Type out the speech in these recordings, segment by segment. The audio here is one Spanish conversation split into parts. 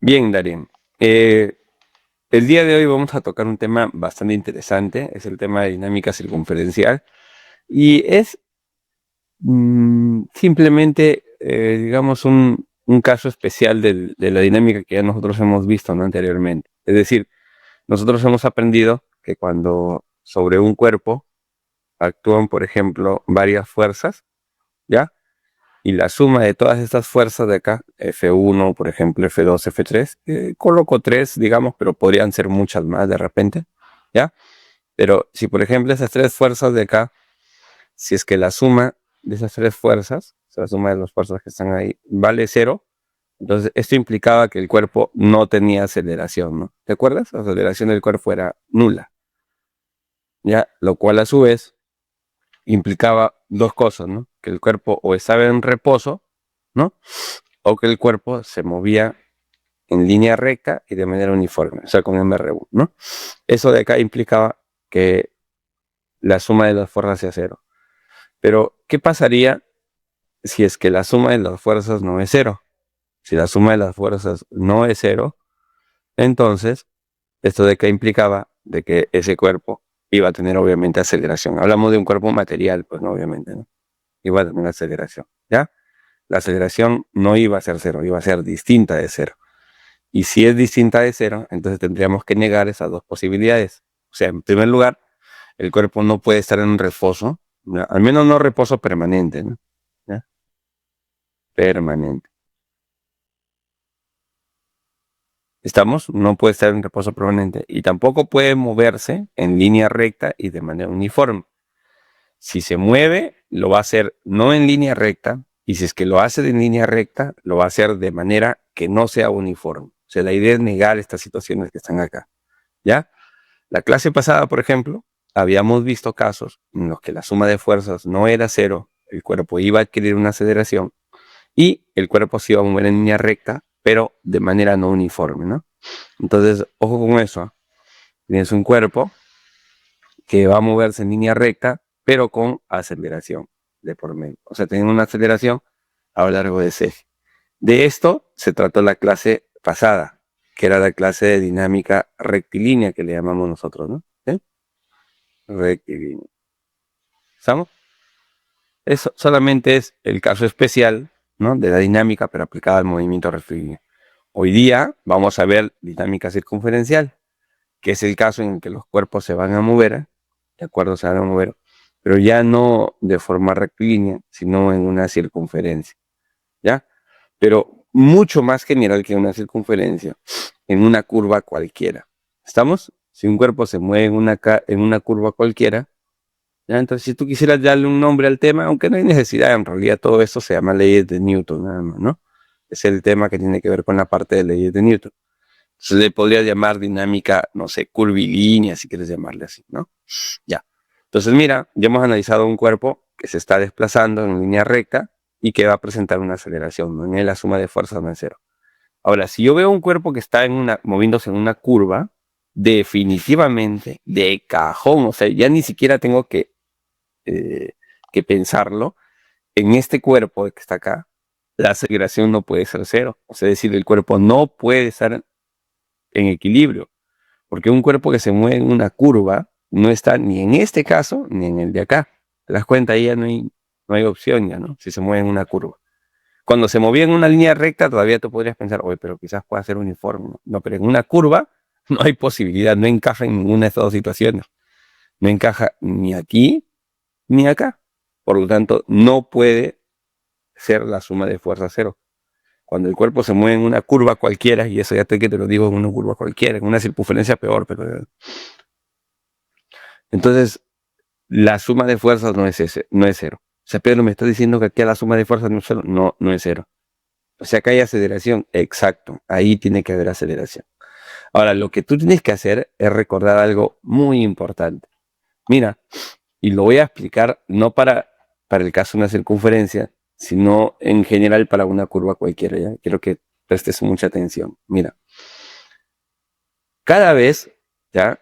Bien, Darín. El día de hoy vamos a tocar un tema bastante interesante, es el tema de dinámica circunferencial y es simplemente, digamos, un caso especial de la dinámica que ya nosotros hemos visto, ¿no? Anteriormente. Es decir, nosotros hemos aprendido que cuando sobre un cuerpo actúan, por ejemplo, varias fuerzas, ¿ya? Y la suma de todas estas fuerzas de acá, F1, por ejemplo, F2, F3, coloco 3, digamos, pero podrían ser muchas más de repente, ¿ya? Pero si, por ejemplo, esas tres fuerzas de acá, si es que la suma de esas tres fuerzas, o sea, la suma de las fuerzas que están ahí, vale cero, entonces esto implicaba que el cuerpo no tenía aceleración, ¿no? ¿Te acuerdas? La aceleración del cuerpo era nula, ¿ya? Lo cual a su vez implicaba dos cosas, ¿no? Que el cuerpo o estaba en reposo, ¿no? O que el cuerpo se movía en línea recta y de manera uniforme, o sea, con MRU, ¿no? Eso de acá implicaba que la suma de las fuerzas sea cero. Pero, ¿qué pasaría si es que la suma de las fuerzas no es cero? Si la suma de las fuerzas no es cero, entonces, esto de acá implicaba de que ese cuerpo iba a tener obviamente aceleración. Hablamos de un cuerpo material, pues no, obviamente, ¿no? Iba a tener aceleración, ¿ya? La aceleración no iba a ser cero, iba a ser distinta de cero. Y si es distinta de cero, entonces tendríamos que negar esas dos posibilidades. O sea, en primer lugar, el cuerpo no puede estar en un reposo, ¿ya? Al menos no reposo permanente, ¿no? ¿Ya? Permanente. ¿Estamos? No puede estar en reposo permanente y tampoco puede moverse en línea recta y de manera uniforme. Si se mueve, lo va a hacer no en línea recta, y si es que lo hace en línea recta, lo va a hacer de manera que no sea uniforme. O sea, la idea es negar estas situaciones que están acá, ¿ya? La clase pasada, por ejemplo, habíamos visto casos en los que la suma de fuerzas no era cero, el cuerpo iba a adquirir una aceleración y el cuerpo se iba a mover en línea recta, pero de manera no uniforme, ¿no? Entonces, ojo con eso, ¿eh? Tienes un cuerpo que va a moverse en línea recta, pero con aceleración de por medio. O sea, teniendo una aceleración a lo largo de ese eje. De esto se trató la clase pasada, que era la clase de dinámica rectilínea que le llamamos nosotros, ¿no? ¿Sí? Rectilínea. ¿Estamos? Eso solamente es el caso especial, ¿no? De la dinámica, pero aplicada al movimiento rectilíneo. Hoy día vamos a ver dinámica circunferencial, que es el caso en el que los cuerpos se van a mover, de acuerdo, se van a mover, pero ya no de forma rectilínea, sino en una circunferencia, ¿ya? Pero mucho más general que una circunferencia, en una curva cualquiera. ¿Estamos? Si un cuerpo se mueve en una curva cualquiera, ¿ya? Entonces si tú quisieras darle un nombre al tema, aunque no hay necesidad, en realidad todo esto se llama leyes de Newton, nada más, ¿no? Es el tema que tiene que ver con la parte de leyes de Newton. Se le podría llamar dinámica, no sé, curvilínea, si quieres llamarle así, ¿no? Ya. Entonces, mira, ya hemos analizado un cuerpo que se está desplazando en línea recta y que va a presentar una aceleración, ¿no? En él la suma de fuerzas no es cero. Ahora, si yo veo un cuerpo que está moviéndose en una curva, definitivamente, de cajón, o sea, ya ni siquiera tengo eh, que pensarlo, en este cuerpo que está acá, la aceleración no puede ser cero. O sea, es decir, el cuerpo no puede estar en equilibrio, porque un cuerpo que se mueve en una curva no está ni en este caso ni en el de acá. ¿Te das cuenta? Ahí ya no hay opción ya, ¿no? Si se mueve en una curva. Cuando se movía en una línea recta, todavía tú podrías pensar, oye, pero quizás pueda ser uniforme. No, pero en una curva no hay posibilidad, no encaja en ninguna de estas dos situaciones. No encaja ni aquí ni acá. Por lo tanto, no puede ser la suma de fuerza cero. Cuando el cuerpo se mueve en una curva cualquiera, y eso ya que te lo digo, en una curva cualquiera, en una circunferencia peor, pero entonces la suma de fuerzas no es cero. O sea, Pedro, me está diciendo que aquí la suma de fuerzas no es cero. No, no es cero. O sea, que hay aceleración. Exacto. Ahí tiene que haber aceleración. Ahora, lo que tú tienes que hacer es recordar algo muy importante. Mira, y lo voy a explicar no para el caso de una circunferencia, sino en general para una curva cualquiera, ¿ya? Quiero que prestes mucha atención. Mira, cada vez, ¿ya?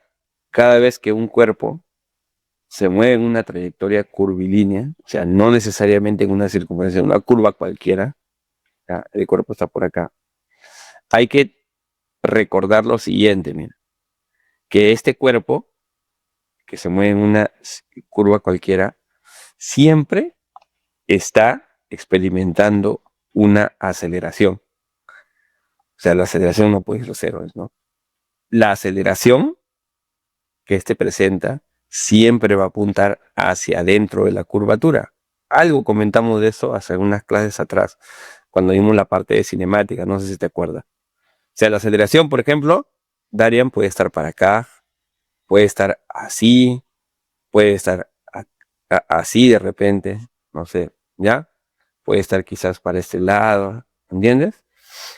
Cada vez que un cuerpo se mueve en una trayectoria curvilínea, o sea, no necesariamente en una circunferencia, en una curva cualquiera, ¿ya? El cuerpo está por acá. Hay que recordar lo siguiente, mira, que este cuerpo que se mueve en una curva cualquiera siempre está experimentando una aceleración. O sea, la aceleración no puede ser cero, ¿no? La aceleración que este presenta siempre va a apuntar hacia adentro de la curvatura. Algo comentamos de eso hace unas clases atrás, cuando vimos la parte de cinemática, no sé si te acuerdas. O sea, la aceleración, por ejemplo, Darian puede estar para acá, puede estar así, puede estar así de repente, no sé, ¿ya? Puede estar quizás para este lado, ¿entiendes?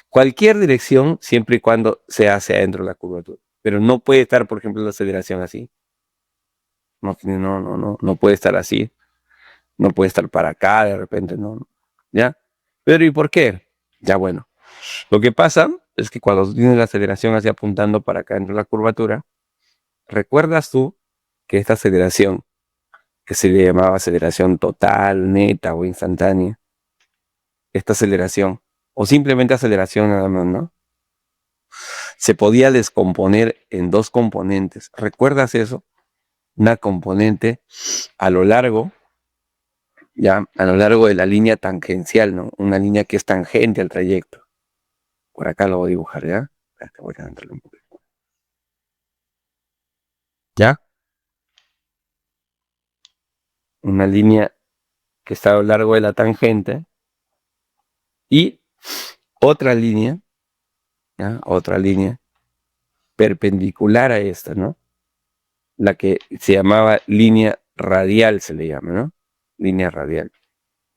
Cualquier dirección siempre y cuando se hace adentro de la curvatura. Pero no puede estar, por ejemplo, la aceleración así. No puede estar así. No puede estar para acá de repente, no. ¿Ya? Pero ¿y por qué? Ya bueno. Lo que pasa es que cuando tienes la aceleración así apuntando para acá dentro de la curvatura, ¿recuerdas tú que esta aceleración, que se le llamaba aceleración total, neta o instantánea, esta aceleración, o simplemente aceleración nada más, ¿no? Se podía descomponer en dos componentes. ¿Recuerdas eso? Una componente a lo largo, ya, a lo largo de la línea tangencial, ¿no? Una línea que es tangente al trayecto. Por acá lo voy a dibujar, ¿ya? Espérate, voy a adelantarlo un poquito. ¿Ya? Una línea que está a lo largo de la tangente y otra línea, ¿ya? Otra línea perpendicular a esta, ¿no? La que se llamaba línea radial, se le llama, ¿no? Línea radial.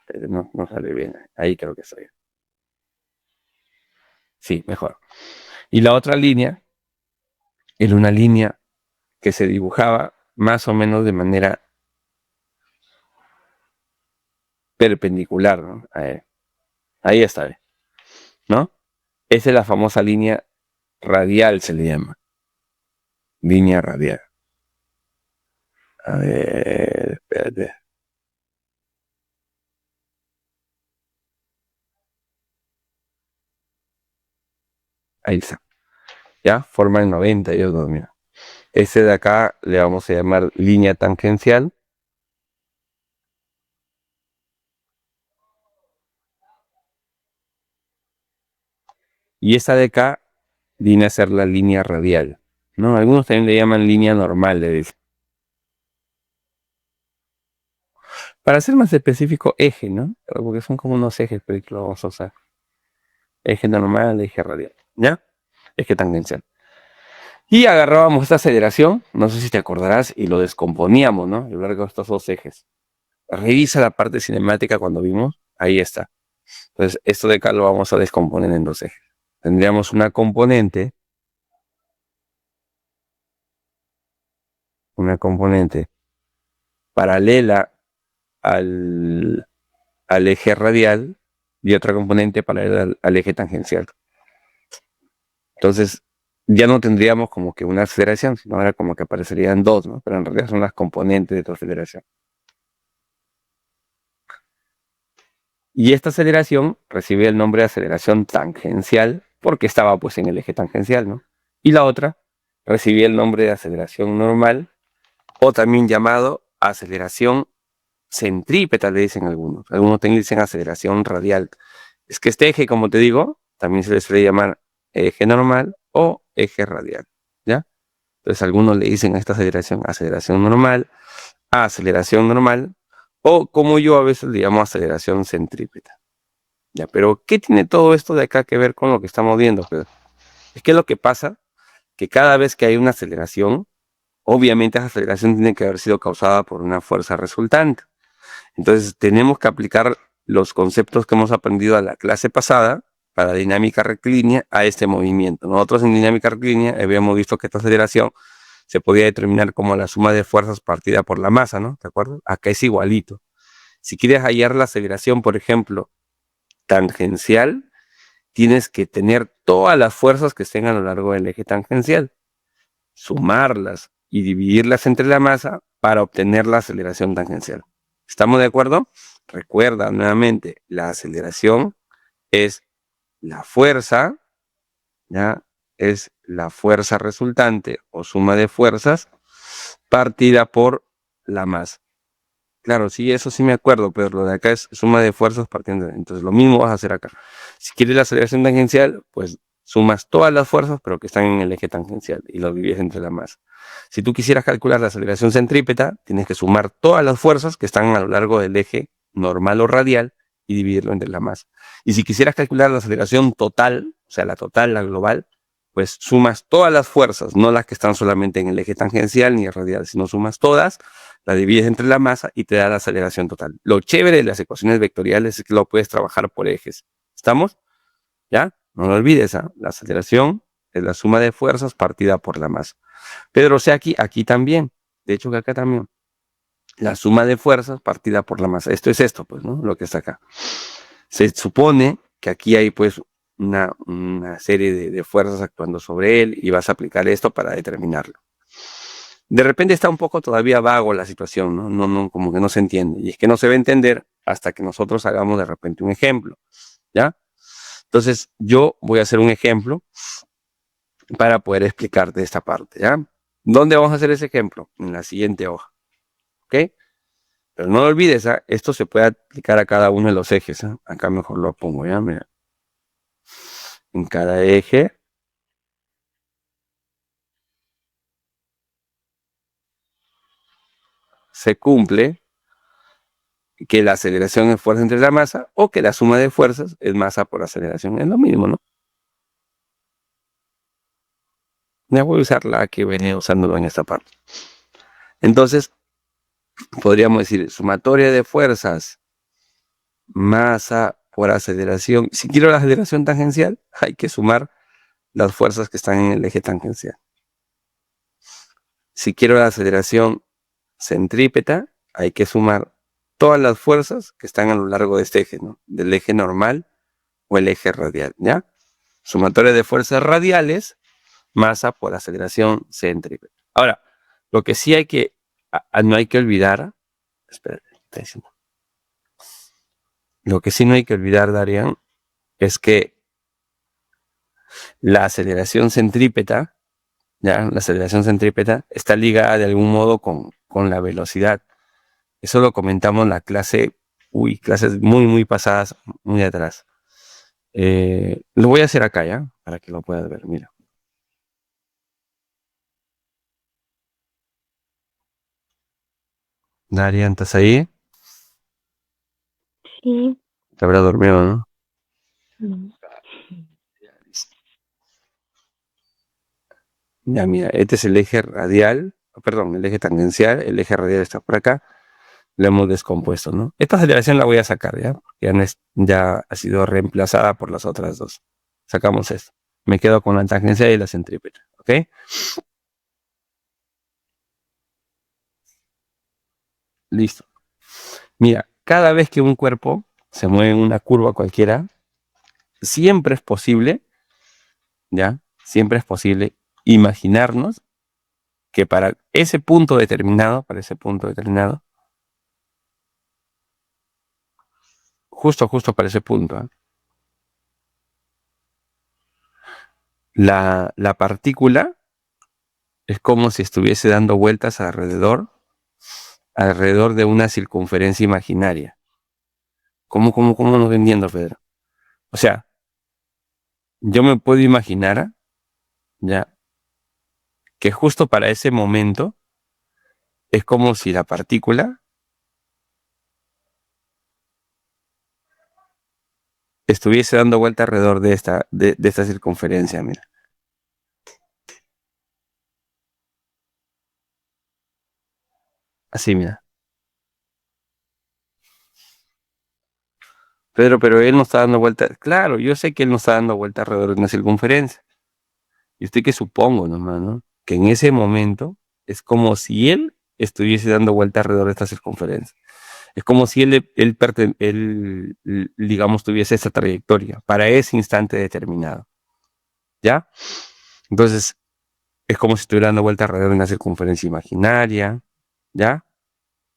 Pero no sale bien. Ahí creo que está bien. Sí, mejor. Y la otra línea era una línea que se dibujaba más o menos de manera perpendicular, ¿no? Ahí está, ¿no? Esa es la famosa línea radial, se le llama. Línea radial. A ver, espérate. Ahí está. ¿Ya? Forma el 92, mira. Ese de acá le vamos a llamar línea tangencial. Y esa de acá viene a ser la línea radial, ¿no? Algunos también le llaman línea normal, le dicen. Para ser más específico, eje, ¿no? Porque son como unos ejes, pero que lo vamos a usar. Eje normal, eje radial, ¿ya? Eje tangencial. Y agarrábamos esta aceleración, no sé si te acordarás, y lo descomponíamos, ¿no? A lo largo de estos dos ejes. Revisa la parte cinemática cuando vimos, ahí está. Entonces, esto de acá lo vamos a descomponer en dos ejes. Tendríamos una componente paralela al eje radial y otra componente paralela al eje tangencial. Entonces, ya no tendríamos como que una aceleración, sino ahora como que aparecerían dos, ¿no? Pero en realidad son las componentes de tu aceleración. Y esta aceleración recibe el nombre de aceleración tangencial porque estaba pues en el eje tangencial, ¿no? Y la otra recibía el nombre de aceleración normal o también llamado aceleración centrípeta, le dicen algunos. Algunos también dicen aceleración radial. Es que este eje, como te digo, también se le suele llamar eje normal o eje radial, ¿ya? Entonces algunos le dicen a esta aceleración normal, aceleración normal, o como yo a veces le llamo aceleración centrípeta. Ya, pero ¿qué tiene todo esto de acá que ver con lo que estamos viendo, Pedro? Es que lo que pasa, que cada vez que hay una aceleración, obviamente esa aceleración tiene que haber sido causada por una fuerza resultante. Entonces tenemos que aplicar los conceptos que hemos aprendido a la clase pasada para dinámica rectilínea a este movimiento. Nosotros en dinámica rectilínea habíamos visto que esta aceleración se podía determinar como la suma de fuerzas partida por la masa, ¿no? ¿De acuerdo? Acá es igualito. Si quieres hallar la aceleración, por ejemplo, tangencial, tienes que tener todas las fuerzas que estén a lo largo del eje tangencial, sumarlas y dividirlas entre la masa para obtener la aceleración tangencial. ¿Estamos de acuerdo? Recuerda nuevamente, la aceleración es la fuerza, ¿ya? es la fuerza resultante o suma de fuerzas partida por la masa. Claro, sí, eso sí me acuerdo, pero lo de acá es suma de fuerzas partiendo. Entonces, lo mismo vas a hacer acá. Si quieres la aceleración tangencial, pues sumas todas las fuerzas, pero que están en el eje tangencial y lo divides entre la masa. Si tú quisieras calcular la aceleración centrípeta, tienes que sumar todas las fuerzas que están a lo largo del eje normal o radial y dividirlo entre la masa. Y si quisieras calcular la aceleración total, o sea, la total, la global, pues sumas todas las fuerzas, no las que están solamente en el eje tangencial ni radial, sino sumas todas, la divides entre la masa y te da la aceleración total. Lo chévere de las ecuaciones vectoriales es que lo puedes trabajar por ejes. ¿Estamos? ¿Ya? No lo olvides, ¿ah? La aceleración es la suma de fuerzas partida por la masa. Pedro, o sea, aquí también. De hecho, que acá también. La suma de fuerzas partida por la masa. Esto es esto, pues, ¿no? Lo que está acá. Se supone que aquí hay, pues, una serie de fuerzas actuando sobre él y vas a aplicar esto para determinarlo. De repente está un poco todavía vago la situación, ¿no? No, como que no se entiende. Y es que no se va a entender hasta que nosotros hagamos de repente un ejemplo, ¿ya? Entonces, yo voy a hacer un ejemplo para poder explicarte esta parte, ¿ya? ¿Dónde vamos a hacer ese ejemplo? En la siguiente hoja, ¿ok? Pero no lo olvides, ¿ah? Esto se puede aplicar a cada uno de los ejes, ¿ah? Acá mejor lo pongo, ¿ya? Mira. En cada eje se cumple que la aceleración es fuerza entre la masa o que la suma de fuerzas es masa por aceleración. Es lo mismo, ¿no? Ya voy a usar la que venía usándolo en esta parte. Entonces, podríamos decir sumatoria de fuerzas, masa por aceleración. Si quiero la aceleración tangencial, hay que sumar las fuerzas que están en el eje tangencial. Si quiero la aceleración centrípeta, hay que sumar todas las fuerzas que están a lo largo de este eje, ¿no? Del eje normal o el eje radial, ¿ya? Sumatoria de fuerzas radiales, masa por aceleración centrípeta. Ahora, lo que sí hay que, no hay que olvidar, espera, está diciendo. Lo que sí no hay que olvidar, Darian, es que la aceleración centrípeta, ¿ya? La aceleración centrípeta está ligada de algún modo con la velocidad. Eso lo comentamos en la clase, clases muy pasadas, muy atrás. Lo voy a hacer acá, ¿ya? Para que lo puedas ver, mira. Darian, ¿estás ahí? Sí. Te habrá dormido, ¿no? No. Ya, mira, este es el eje radial, perdón, el eje tangencial, el eje radial está por acá, lo hemos descompuesto, ¿no? Esta aceleración la voy a sacar, ¿ya? Ya ha sido reemplazada por las otras dos. Sacamos esto. Me quedo con la tangencial y la centrípeta, ¿ok? Listo. Mira, cada vez que un cuerpo se mueve en una curva cualquiera, siempre es posible, ¿ya? Siempre es posible imaginarnos que para ese punto determinado, justo para ese punto, ¿eh? La partícula es como si estuviese dando vueltas alrededor de una circunferencia imaginaria. ¿Cómo no estoy entendiendo, Pedro? O sea, yo me puedo imaginar, ya, que justo para ese momento es como si la partícula estuviese dando vuelta alrededor de esta circunferencia, mira. Así, mira. Pedro, pero él no está dando vuelta. Claro, yo sé que él no está dando vuelta alrededor de una circunferencia. Yo estoy que supongo nomás, ¿no? Que en ese momento es como si él estuviese dando vuelta alrededor de esta circunferencia. Es como si él, digamos, tuviese esa trayectoria para ese instante determinado. ¿Ya? Entonces, es como si estuviera dando vuelta alrededor de una circunferencia imaginaria. ¿Ya?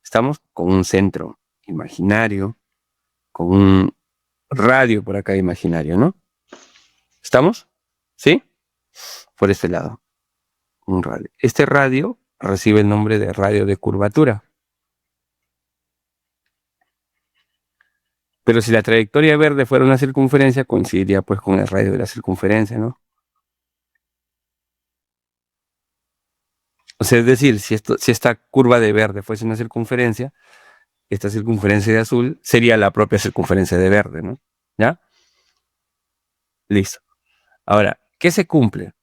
Estamos con un centro imaginario, con un radio por acá imaginario, ¿no? ¿Estamos? ¿Sí? por este lado, un radio. Este radio recibe el nombre de radio de curvatura. Pero si la trayectoria verde fuera una circunferencia, coincidiría pues con el radio de la circunferencia, ¿no? O sea, es decir, si esta curva de verde fuese una circunferencia, esta circunferencia de azul sería la propia circunferencia de verde, ¿no? ¿Ya? Listo. Ahora, ¿qué se cumple?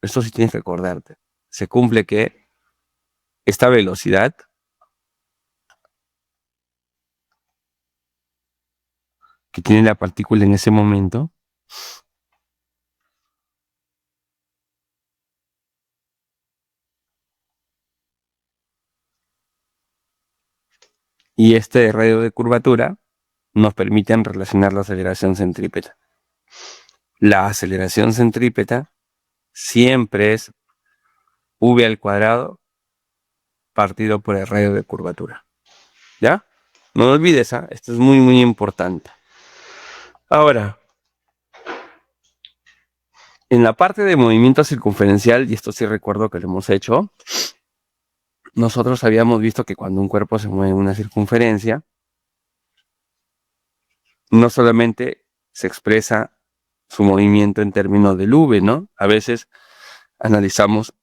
Esto sí tienes que acordarte. Se cumple que esta velocidad que tiene la partícula en ese momento y este radio de curvatura nos permiten relacionar la aceleración centrípeta. La aceleración centrípeta siempre es v al cuadrado partido por el radio de curvatura. ¿Ya? No olvides, ¿ah? Esto es muy, muy importante. Ahora, en la parte de movimiento circunferencial, y esto sí recuerdo que lo hemos hecho, nosotros habíamos visto que cuando un cuerpo se mueve en una circunferencia, no solamente se expresa su movimiento en términos del v, ¿no? A veces analizamos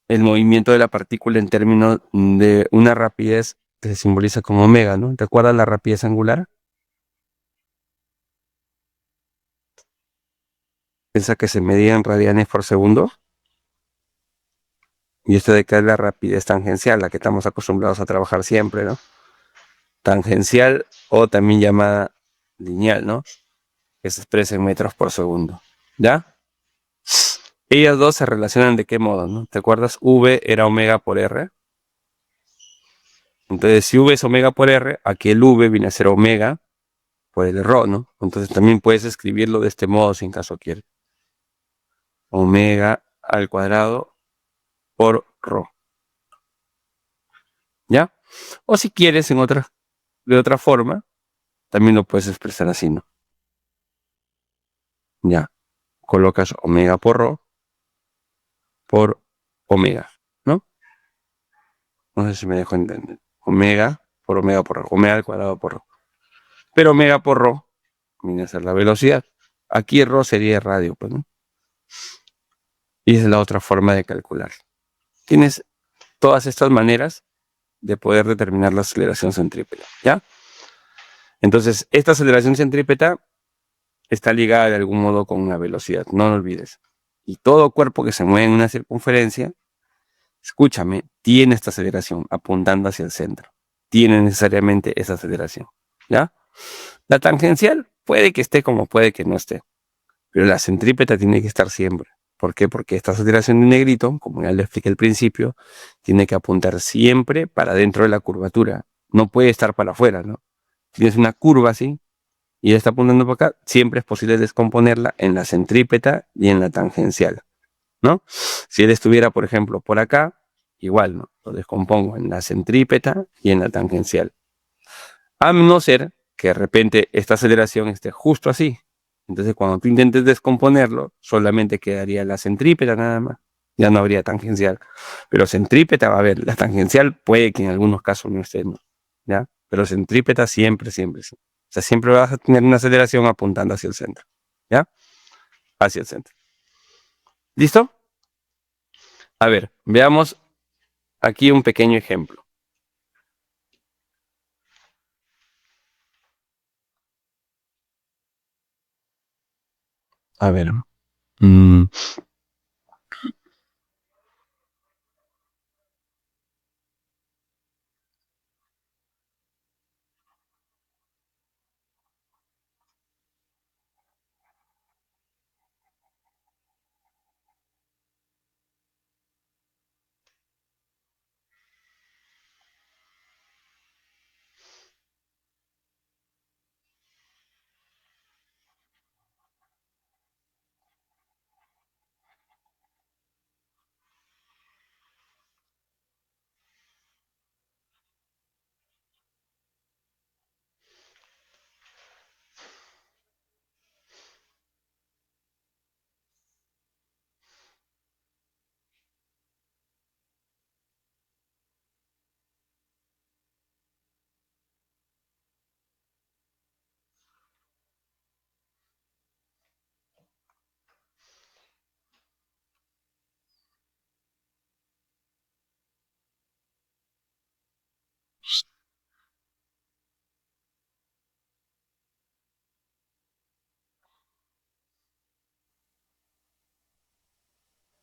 el movimiento de la partícula en términos de una rapidez que se simboliza como omega, ¿no? ¿Te acuerdas la rapidez angular? Piensa que se medía en radianes por segundo. Y esto de que es la rapidez tangencial, la que estamos acostumbrados a trabajar siempre, ¿no? Tangencial o también llamada lineal, ¿no? Que se expresa en metros por segundo. ¿Ya? Ellas dos se relacionan de qué modo, ¿no? ¿Te acuerdas? V era omega por R. Entonces, si V es omega por R, aquí el V viene a ser omega por el ρ, ¿no? Entonces también puedes escribirlo de este modo si en caso quieres. Omega al cuadrado por ρ. ¿Ya? O si quieres de otra forma, también lo puedes expresar así, ¿no? Ya. Colocas omega por omega, ¿no? No sé si me dejo entender. Omega por ρ. Omega al cuadrado por ρ. Pero omega por ρ viene a ser la velocidad. Aquí ρ sería radio, pues, ¿no? Y esa es la otra forma de calcular. Tienes todas estas maneras de poder determinar la aceleración centrípeta, ¿ya? Entonces, esta aceleración centrípeta está ligada de algún modo con una velocidad, no lo olvides. Y todo cuerpo que se mueve en una circunferencia, escúchame, tiene esta aceleración apuntando hacia el centro. Tiene necesariamente esa aceleración, ¿ya? La tangencial puede que esté como puede que no esté, pero la centrípeta tiene que estar siempre. ¿Por qué? Porque esta aceleración de negrito, como ya le expliqué al principio, tiene que apuntar siempre para dentro de la curvatura. No puede estar para afuera, ¿no? Tienes una curva así y ella está apuntando para acá, siempre es posible descomponerla en la centrípeta y en la tangencial, ¿no? Si él estuviera, por ejemplo, por acá, igual, ¿no? Lo descompongo en la centrípeta y en la tangencial. A no ser que de repente esta aceleración esté justo así. Entonces, cuando tú intentes descomponerlo, solamente quedaría la centrípeta nada más. Ya no habría tangencial. Pero centrípeta va a haber. La tangencial puede que en algunos casos no esté, ¿no? ¿Ya? Pero centrípeta siempre, siempre, sí. O sea, siempre vas a tener una aceleración apuntando hacia el centro. ¿Ya? Hacia el centro. ¿Listo? A ver, veamos aquí un pequeño ejemplo. A ver. mm,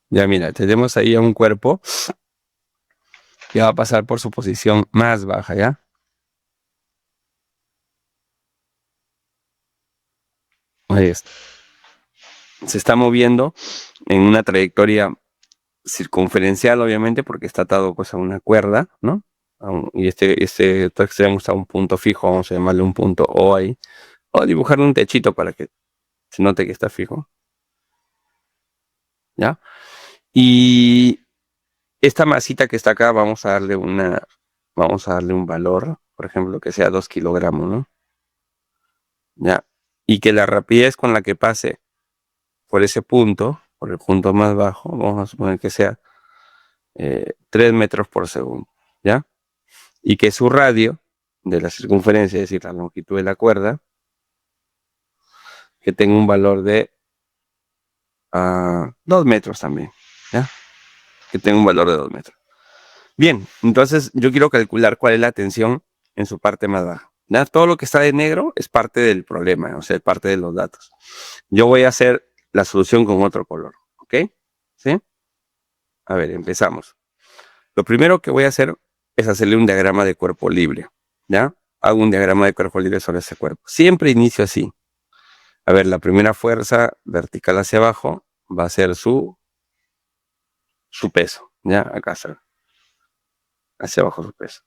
Ya mira, tenemos ahí a un cuerpo que va a pasar por su posición más baja, ¿ya? Ahí está. Se está moviendo en una trayectoria circunferencial, obviamente, porque está atado pues a una cuerda, ¿no? Y este extremo está a un punto fijo, vamos a llamarle un punto O ahí. O dibujarle un techito para que se note que está fijo, ¿ya? Y esta masita que está acá, vamos a darle un valor, por ejemplo, que sea 2 kilogramos, ¿no? ¿Ya? Y que la rapidez con la que pase por ese punto, por el punto más bajo, vamos a suponer que sea 3 metros por segundo, ¿ya? Y que su radio de la circunferencia, es decir, la longitud de la cuerda, que tenga un valor de 2 metros también, ¿ya? Que tenga un valor de 2 metros. Bien, entonces yo quiero calcular cuál es la tensión en su parte más baja. ¿Ya? Todo lo que está de negro es parte del problema, o sea, parte de los datos. Yo voy a hacer la solución con otro color, ¿ok? ¿Sí? A ver, empezamos. Lo primero que voy a hacer es hacerle un diagrama de cuerpo libre, ¿ya? Hago un diagrama de cuerpo libre sobre ese cuerpo. Siempre inicio así. A ver, la primera fuerza vertical hacia abajo va a ser su peso, ¿ya? Acá está, hacia abajo su peso.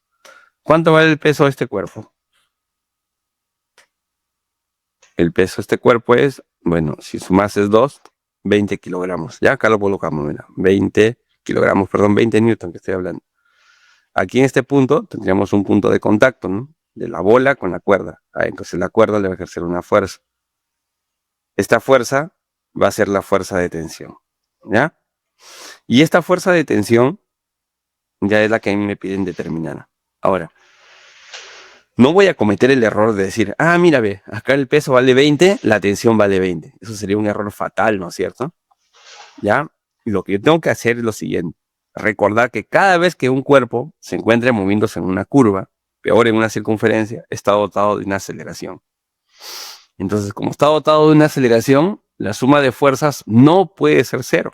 ¿Cuánto vale el peso de este cuerpo? El peso de este cuerpo es, bueno, si su masa es 2, 20 kilogramos. Ya acá lo colocamos, mira, 20 kilogramos, perdón, 20 newton que estoy hablando. Aquí en este punto tendríamos un punto de contacto, ¿no? De la bola con la cuerda. Entonces la cuerda le va a ejercer una fuerza. Esta fuerza va a ser la fuerza de tensión, ¿ya? Y esta fuerza de tensión ya es la que a mí me piden determinar. Ahora, no voy a cometer el error de decir, mira, ve, acá el peso vale 20, la tensión vale 20. Eso sería un error fatal, ¿no es cierto? ¿Ya? Y lo que yo tengo que hacer es lo siguiente. Recordar que cada vez que un cuerpo se encuentre moviéndose en una curva, peor en una circunferencia, está dotado de una aceleración. Entonces, como está dotado de una aceleración, la suma de fuerzas no puede ser cero.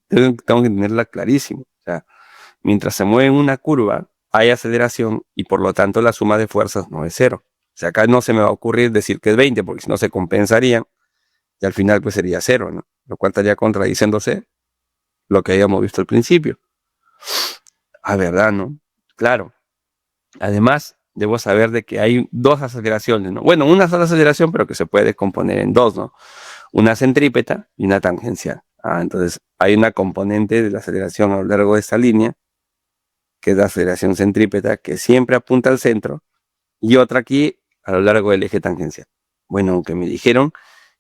Tengo que tenerla clarísimo. O sea, mientras se mueve en una curva, hay aceleración y por lo tanto la suma de fuerzas no es cero. O sea, acá no se me va a ocurrir decir que es 20, porque si no se compensarían y al final pues sería cero, ¿no? Lo cual estaría contradiciéndose lo que habíamos visto al principio. ¿Verdad, no? Claro. Además, debo saber de que hay dos aceleraciones, ¿no? Bueno, una sola aceleración, pero que se puede componer en dos, ¿no? Una centrípeta y una tangencial. Entonces, hay una componente de la aceleración a lo largo de esta línea, que es la aceleración centrípeta, que siempre apunta al centro, y otra aquí a lo largo del eje tangencial. Bueno, aunque me dijeron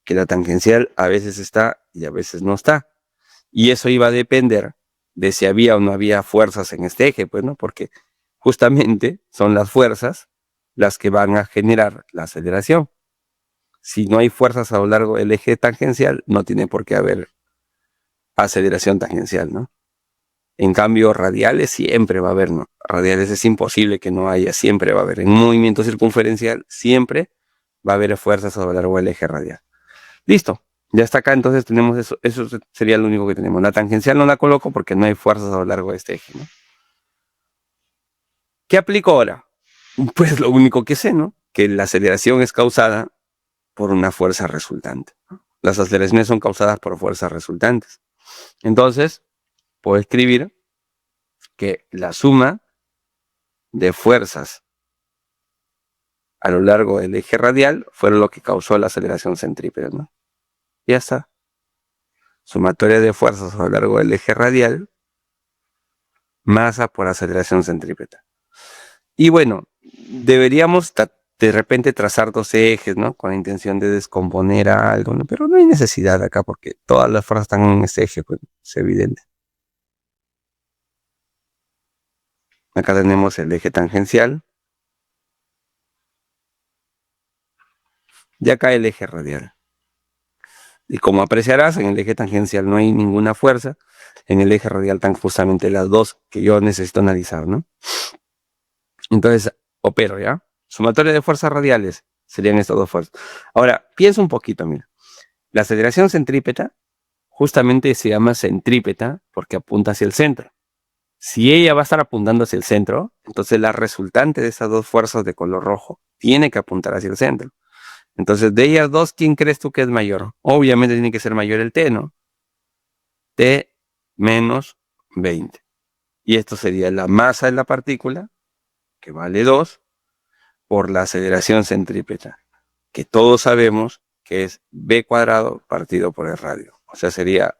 que la tangencial a veces está y a veces no está. Y eso iba a depender de si había o no había fuerzas en este eje, pues, ¿no? Porque justamente son las fuerzas las que van a generar la aceleración. Si no hay fuerzas a lo largo del eje tangencial, no tiene por qué haber aceleración tangencial, ¿no? En cambio, radiales siempre va a haber, ¿no? Radiales es imposible que no haya, siempre va a haber. En un movimiento circunferencial, siempre va a haber fuerzas a lo largo del eje radial. Listo, ya está acá, entonces tenemos eso. Eso sería lo único que tenemos. La tangencial no la coloco porque no hay fuerzas a lo largo de este eje, ¿no? ¿Qué aplico ahora? Pues lo único que sé, ¿no? Que la aceleración es causada por una fuerza resultante, ¿no? Las aceleraciones son causadas por fuerzas resultantes. Entonces, puedo escribir que la suma de fuerzas a lo largo del eje radial fueron lo que causó la aceleración centrípeta, ¿no? Ya está. Sumatoria de fuerzas a lo largo del eje radial, masa por aceleración centrípeta. Y bueno, deberíamos de repente trazar dos ejes, ¿no? Con la intención de descomponer algo, ¿no? Pero no hay necesidad acá porque todas las fuerzas están en este eje, pues es evidente. Acá tenemos el eje tangencial y acá el eje radial. Y como apreciarás, en el eje tangencial no hay ninguna fuerza, en el eje radial están justamente las dos que yo necesito analizar, ¿no? Entonces, opero, ¿ya? Sumatoria de fuerzas radiales serían estas dos fuerzas. Ahora, piensa un poquito, mira. La aceleración centrípeta justamente se llama centrípeta porque apunta hacia el centro. Si ella va a estar apuntando hacia el centro, entonces la resultante de esas dos fuerzas de color rojo tiene que apuntar hacia el centro. Entonces, de ellas dos, ¿quién crees tú que es mayor? Obviamente tiene que ser mayor el T, ¿no? T menos 20. Y esto sería la masa de la partícula, que vale 2, por la aceleración centrípeta, que todos sabemos que es b cuadrado partido por el radio. O sea, sería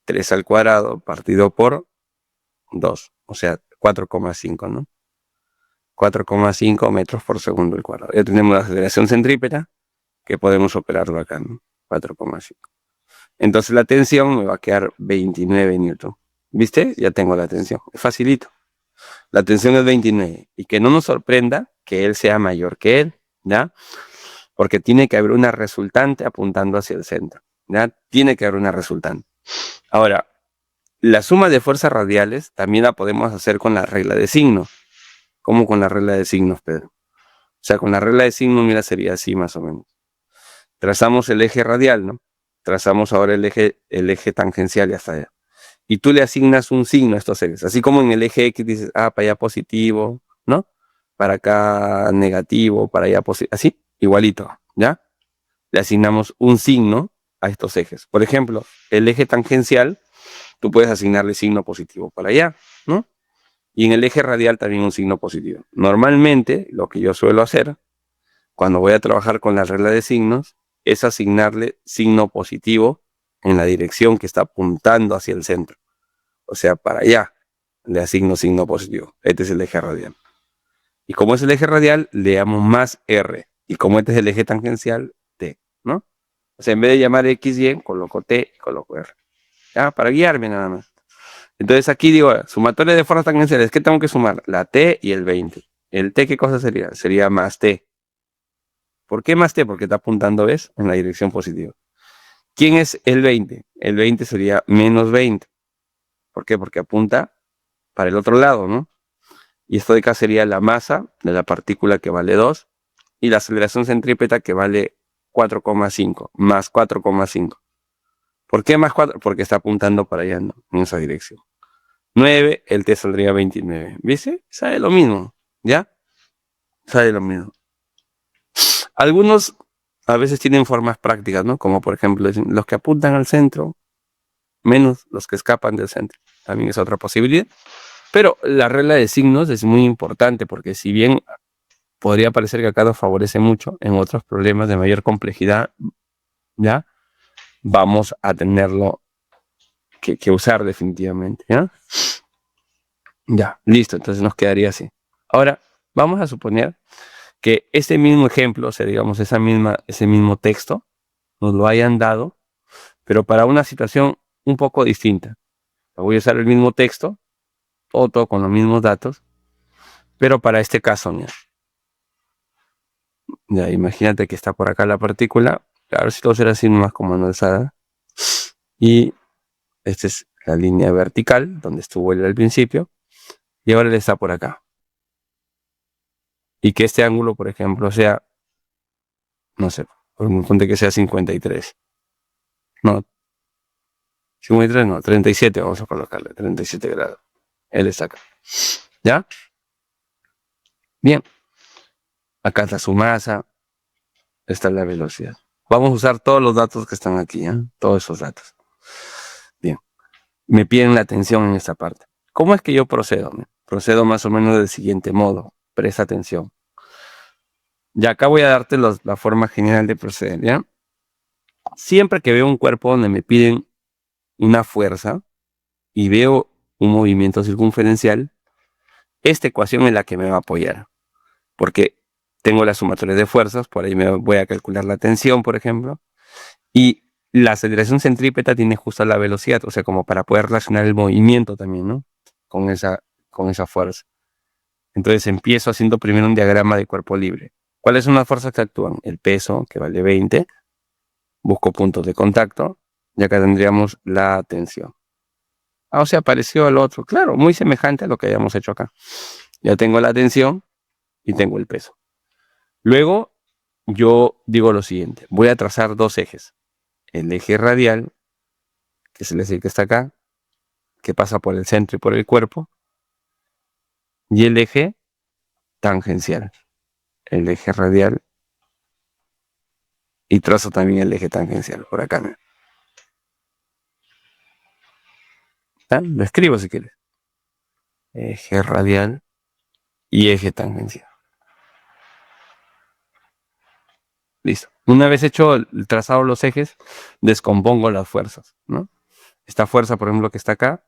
3 al cuadrado partido por 2. O sea, 4,5, ¿no? 4,5 metros por segundo al cuadrado. Ya tenemos la aceleración centrípeta, que podemos operarlo acá, ¿no? 4,5. Entonces la tensión me va a quedar 29 newton. ¿Viste? Ya tengo la tensión. Es facilito. La tensión es 29. Y que no nos sorprenda que él sea mayor que él, ¿ya? Porque tiene que haber una resultante apuntando hacia el centro, ¿ya? Tiene que haber una resultante. Ahora, la suma de fuerzas radiales también la podemos hacer con la regla de signos. ¿Cómo con la regla de signos, Pedro? O sea, con la regla de signos, mira, sería así más o menos. Trazamos el eje radial, ¿no? Trazamos ahora el eje tangencial y hasta allá. Y tú le asignas un signo a estos ejes. Así como en el eje X dices, para allá positivo, ¿no? Para acá negativo, para allá positivo. Así, igualito, ¿ya? Le asignamos un signo a estos ejes. Por ejemplo, el eje tangencial, tú puedes asignarle signo positivo para allá, ¿no? Y en el eje radial también un signo positivo. Normalmente, lo que yo suelo hacer, cuando voy a trabajar con la regla de signos, es asignarle signo positivo en la dirección que está apuntando hacia el centro. O sea, para allá le asigno signo positivo. Este es el eje radial. Y como es el eje radial, le llamo más R. Y como este es el eje tangencial, T, ¿no? O sea, en vez de llamar X, Y, coloco T y coloco R. ¿Ya? Para guiarme nada más. Entonces aquí digo, sumatoria de fuerzas tangenciales. ¿Qué tengo que sumar? La T y el 20. ¿El T qué cosa sería? Sería más T. ¿Por qué más T? Porque está apuntando, ¿ves? En la dirección positiva. ¿Quién es el 20? El 20 sería menos 20. ¿Por qué? Porque apunta para el otro lado, ¿no? Y esto de acá sería la masa de la partícula que vale 2 y la aceleración centrípeta que vale 4,5, más 4,5. ¿Por qué más 4? Porque está apuntando para allá, ¿no? En esa dirección. 9, el T saldría 29. ¿Viste? Sale lo mismo, ¿ya? Sale lo mismo. Algunos a veces tienen formas prácticas, ¿no? Como por ejemplo, los que apuntan al centro, menos los que escapan del centro. También es otra posibilidad. Pero la regla de signos es muy importante porque si bien podría parecer que acá nos favorece mucho, en otros problemas de mayor complejidad, ¿ya? Vamos a tenerlo que usar definitivamente, ¿ya? Ya, listo, entonces nos quedaría así. Ahora, vamos a suponer que este mismo ejemplo, o sea, digamos, ese mismo texto, nos lo hayan dado, pero para una situación un poco distinta. Voy a usar el mismo texto, todo con los mismos datos, pero para este caso, ¿no? Ya, imagínate que está por acá la partícula, claro, si lo será así nomás como en alzada, y esta es la línea vertical, donde estuvo él al principio, y ahora él está por acá. Y que este ángulo, por ejemplo, sea, no sé, ponte que sea 53. No, 53 no, 37 vamos a colocarle, 37 grados. Él está acá. ¿Ya? Bien. Acá está su masa, esta es la velocidad. Vamos a usar todos los datos que están aquí, ¿eh? Todos esos datos. Bien. Me piden la atención en esta parte. ¿Cómo es que yo procedo? Procedo más o menos del siguiente modo. Presta atención. Ya acá voy a darte la forma general de proceder, ¿ya? Siempre que veo un cuerpo donde me piden una fuerza y veo un movimiento circunferencial, esta ecuación es la que me va a apoyar. Porque tengo la sumatoria de fuerzas, por ahí me voy a calcular la tensión, por ejemplo, y la aceleración centrípeta tiene justo la velocidad, o sea, como para poder relacionar el movimiento también, ¿no? Con esa fuerza. Entonces empiezo haciendo primero un diagrama de cuerpo libre. ¿Cuáles son las fuerzas que actúan? El peso, que vale 20. Busco puntos de contacto. Y acá tendríamos la tensión. O sea, pareció al otro. Claro, muy semejante a lo que habíamos hecho acá. Ya tengo la tensión y tengo el peso. Luego, yo digo lo siguiente. Voy a trazar dos ejes. El eje radial, que es el eje que está acá, que pasa por el centro y por el cuerpo, y el eje tangencial, el eje radial, y trazo también el eje tangencial por acá. ¿No? ¿Está? Lo escribo si quieres. Eje radial y eje tangencial. Listo. Una vez hecho el trazado de los ejes, descompongo las fuerzas, ¿no? Esta fuerza, por ejemplo, que está acá,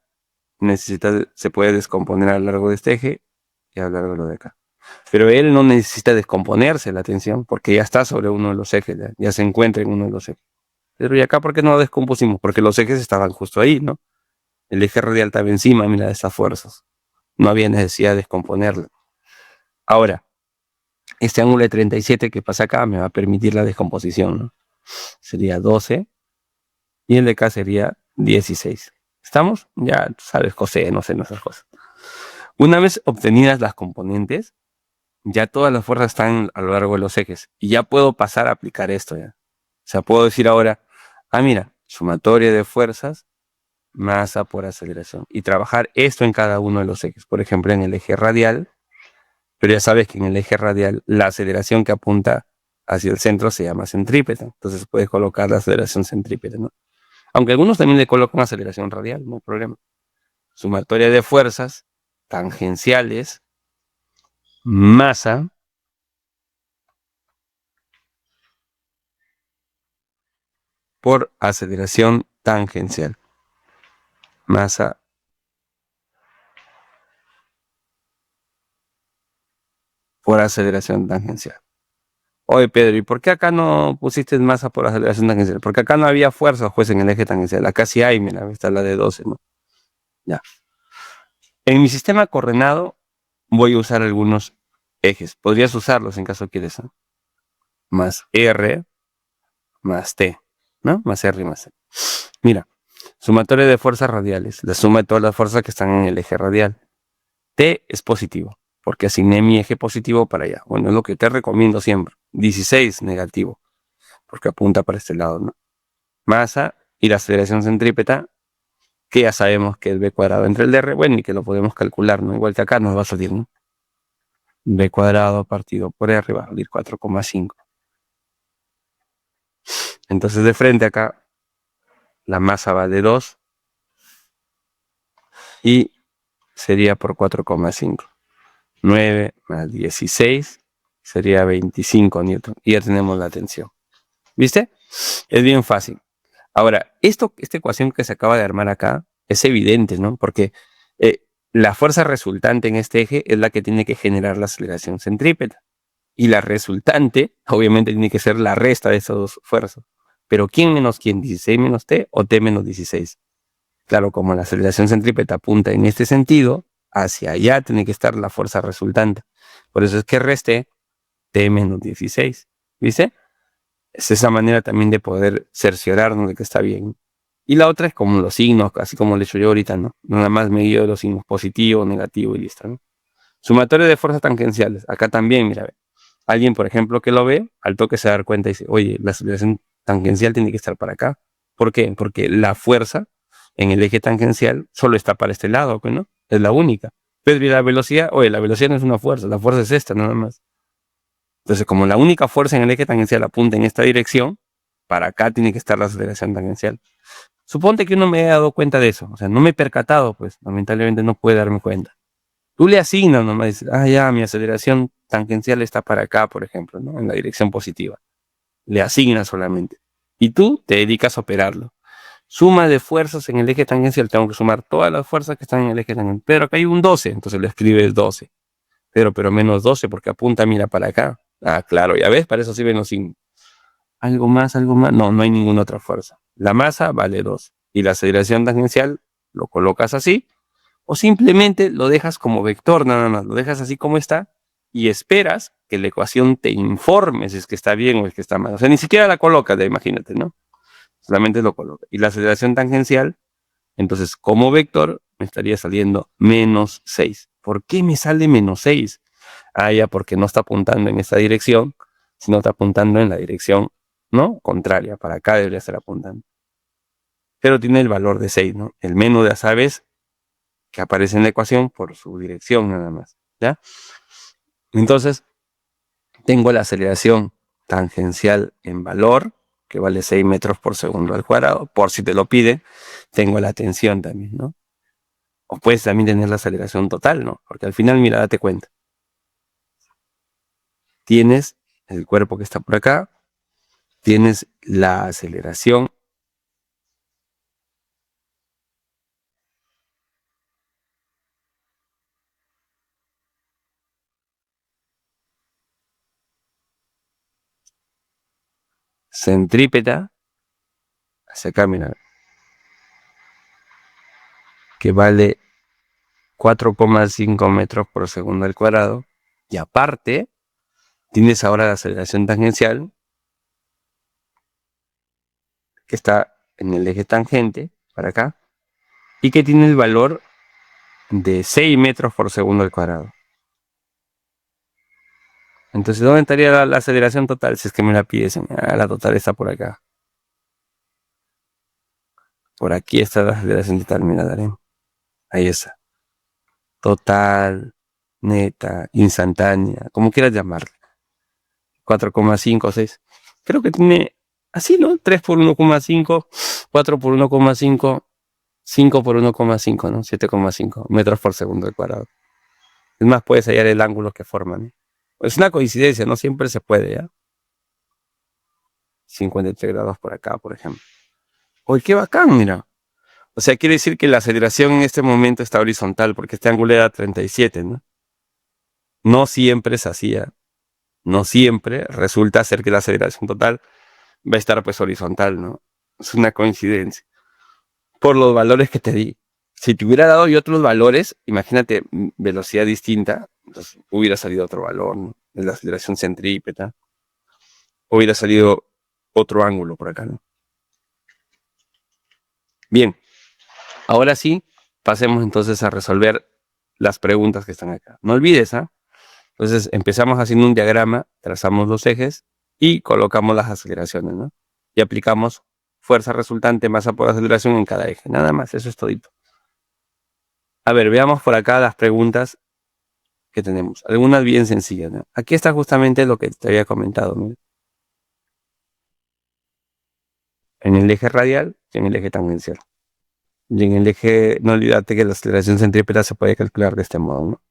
se puede descomponer a lo largo de este eje y a lo largo de lo de acá. Pero él no necesita descomponerse la tensión, porque ya está sobre uno de los ejes, ya se encuentra en uno de los ejes. Pero ¿y acá por qué no lo descompusimos? Porque los ejes estaban justo ahí, ¿no? El eje radial estaba encima, mira, de esas fuerzas. No había necesidad de descomponerlo. Ahora, este ángulo de 37 que pasa acá me va a permitir la descomposición, ¿no? Sería 12 y el de acá sería 16. ¿Estamos? Ya sabes, cosenos en esas cosas. Una vez obtenidas las componentes, ya todas las fuerzas están a lo largo de los ejes y ya puedo pasar a aplicar esto ya. O sea, puedo decir ahora, mira, sumatoria de fuerzas, masa por aceleración, y trabajar esto en cada uno de los ejes. Por ejemplo, en el eje radial, pero ya sabes que en el eje radial la aceleración que apunta hacia el centro se llama centrípeta. Entonces puedes colocar la aceleración centrípeta, ¿no? Aunque algunos también le colocan aceleración radial, no hay problema. Sumatoria de fuerzas tangenciales, masa por aceleración tangencial. Masa por aceleración tangencial. Oye, Pedro, ¿y por qué acá no pusiste masa por aceleración tangencial? Porque acá no había fuerza, juez, en el eje tangencial. Acá sí hay, mira, está la de 12, ¿no? Ya. En mi sistema coordenado voy a usar algunos ejes. Podrías usarlos en caso quieres, ¿no? Más R más T, ¿no? Más R y más T. Mira, sumatoria de fuerzas radiales. La suma de todas las fuerzas que están en el eje radial. T es positivo, porque asigné mi eje positivo para allá. Bueno, es lo que te recomiendo siempre. 16 negativo, porque apunta para este lado, ¿no? Masa y la aceleración centrípeta, que ya sabemos que es B cuadrado entre el R, bueno, y que lo podemos calcular, ¿no? Igual que acá nos va a salir, ¿no? B cuadrado partido por R va a salir 4,5. Entonces de frente acá, la masa vale 2 y sería por 4,5. 9 más 16 sería 25 newton. Y ya tenemos la tensión. ¿Viste? Es bien fácil. Ahora, esta ecuación que se acaba de armar acá es evidente, ¿no? Porque la fuerza resultante en este eje es la que tiene que generar la aceleración centrípeta. Y la resultante, obviamente, tiene que ser la resta de esas dos fuerzas. Pero ¿quién menos quién? ¿16 menos T o T menos 16? Claro, como la aceleración centrípeta apunta en este sentido, hacia allá tiene que estar la fuerza resultante. Por eso es que resté T menos 16. ¿Viste? Es esa manera también de poder cerciorarnos de que está bien. Y la otra es como los signos, así como lo he hecho yo ahorita, ¿no? Nada más me guío de los signos positivo, negativo y listo, ¿no? Sumatoria de fuerzas tangenciales. Acá también, mira, alguien, por ejemplo, que lo ve, al toque se da cuenta y dice, oye, la aceleración tangencial tiene que estar para acá. ¿Por qué? Porque la fuerza en el eje tangencial solo está para este lado, ¿no? Es la única. Pero ¿y la velocidad? Oye, la velocidad no es una fuerza, la fuerza es esta, nada más. Entonces, como la única fuerza en el eje tangencial apunta en esta dirección, para acá tiene que estar la aceleración tangencial. Suponte que uno me haya dado cuenta de eso. O sea, no me he percatado, pues, lamentablemente no puede darme cuenta. Tú le asignas nomás, dices, ya, mi aceleración tangencial está para acá, por ejemplo, ¿no? En la dirección positiva. Le asignas solamente. Y tú te dedicas a operarlo. Suma de fuerzas en el eje tangencial. Tengo que sumar todas las fuerzas que están en el eje tangencial. Pero acá hay un 12, entonces le escribes 12. Pero menos 12 porque apunta, mira, para acá. Claro, ya ves, para eso sirven los signos. ¿Algo más, algo más? No, no hay ninguna otra fuerza. La masa vale 2. Y la aceleración tangencial lo colocas así. O simplemente lo dejas como vector, nada más. Lo dejas así como está y esperas que la ecuación te informe si es que está bien o es que está mal. O sea, ni siquiera la colocas, ya imagínate, ¿no? Solamente lo colocas. Y la aceleración tangencial, entonces como vector, me estaría saliendo menos 6. ¿Por qué me sale menos 6? Ya, porque no está apuntando en esta dirección, sino está apuntando en la dirección, ¿no? Contraria. Para acá debería estar apuntando. pero tiene el valor de 6, ¿no? El menos ya sabes que aparece en la ecuación por su dirección nada más, ¿ya? Entonces, tengo la aceleración tangencial en valor, que vale 6 metros por segundo al cuadrado, por si te lo pide. Tengo la tensión también, ¿no? O puedes también tener la aceleración total, ¿no? Porque al final, mira, date cuenta. Tienes el cuerpo que está por acá, tienes la aceleración centrípeta, hacia acá, mira, que vale 4,5 metros por segundo al cuadrado, y aparte, tienes ahora la aceleración tangencial, que está en el eje tangente, para acá, y que tiene el valor de 6 metros por segundo al cuadrado. Entonces, ¿dónde estaría la aceleración total? Si es que me la pides, la total está por acá. Por aquí está la aceleración total, mira, daré. Ahí está. Total, neta, instantánea, como quieras llamarla. 4,5, 6. Creo que tiene así, ¿no? 3 por 1,5, 4 por 1,5, 5 por 1,5, ¿no? 7,5 metros por segundo al cuadrado. Es más, puedes hallar el ángulo que forman. Es una coincidencia, no siempre se puede, ¿ya? 53 grados por acá, por ejemplo. ¡Uy, qué bacán, mira! O sea, quiere decir que la aceleración en este momento está horizontal, porque este ángulo era 37, ¿no? No siempre es así, ¿eh? No siempre resulta ser que la aceleración total va a estar pues horizontal, ¿no? Es una coincidencia. Por los valores que te di. Si te hubiera dado yo otros valores, imagínate, velocidad distinta, entonces hubiera salido otro valor, ¿no? De la aceleración centrípeta. Hubiera salido otro ángulo por acá, ¿no? Bien, ahora sí, pasemos entonces a resolver las preguntas que están acá. No olvides, ¿ah? Entonces empezamos haciendo un diagrama, trazamos los ejes y colocamos las aceleraciones, ¿no? Y aplicamos fuerza resultante, masa por aceleración en cada eje. Nada más, eso es todito. A ver, veamos por acá las preguntas que tenemos. Algunas bien sencillas, ¿no? Aquí está justamente lo que te había comentado, ¿no? En el eje radial y en el eje tangencial. Y en el eje, no olvídate que la aceleración centrípeta se puede calcular de este modo, ¿no?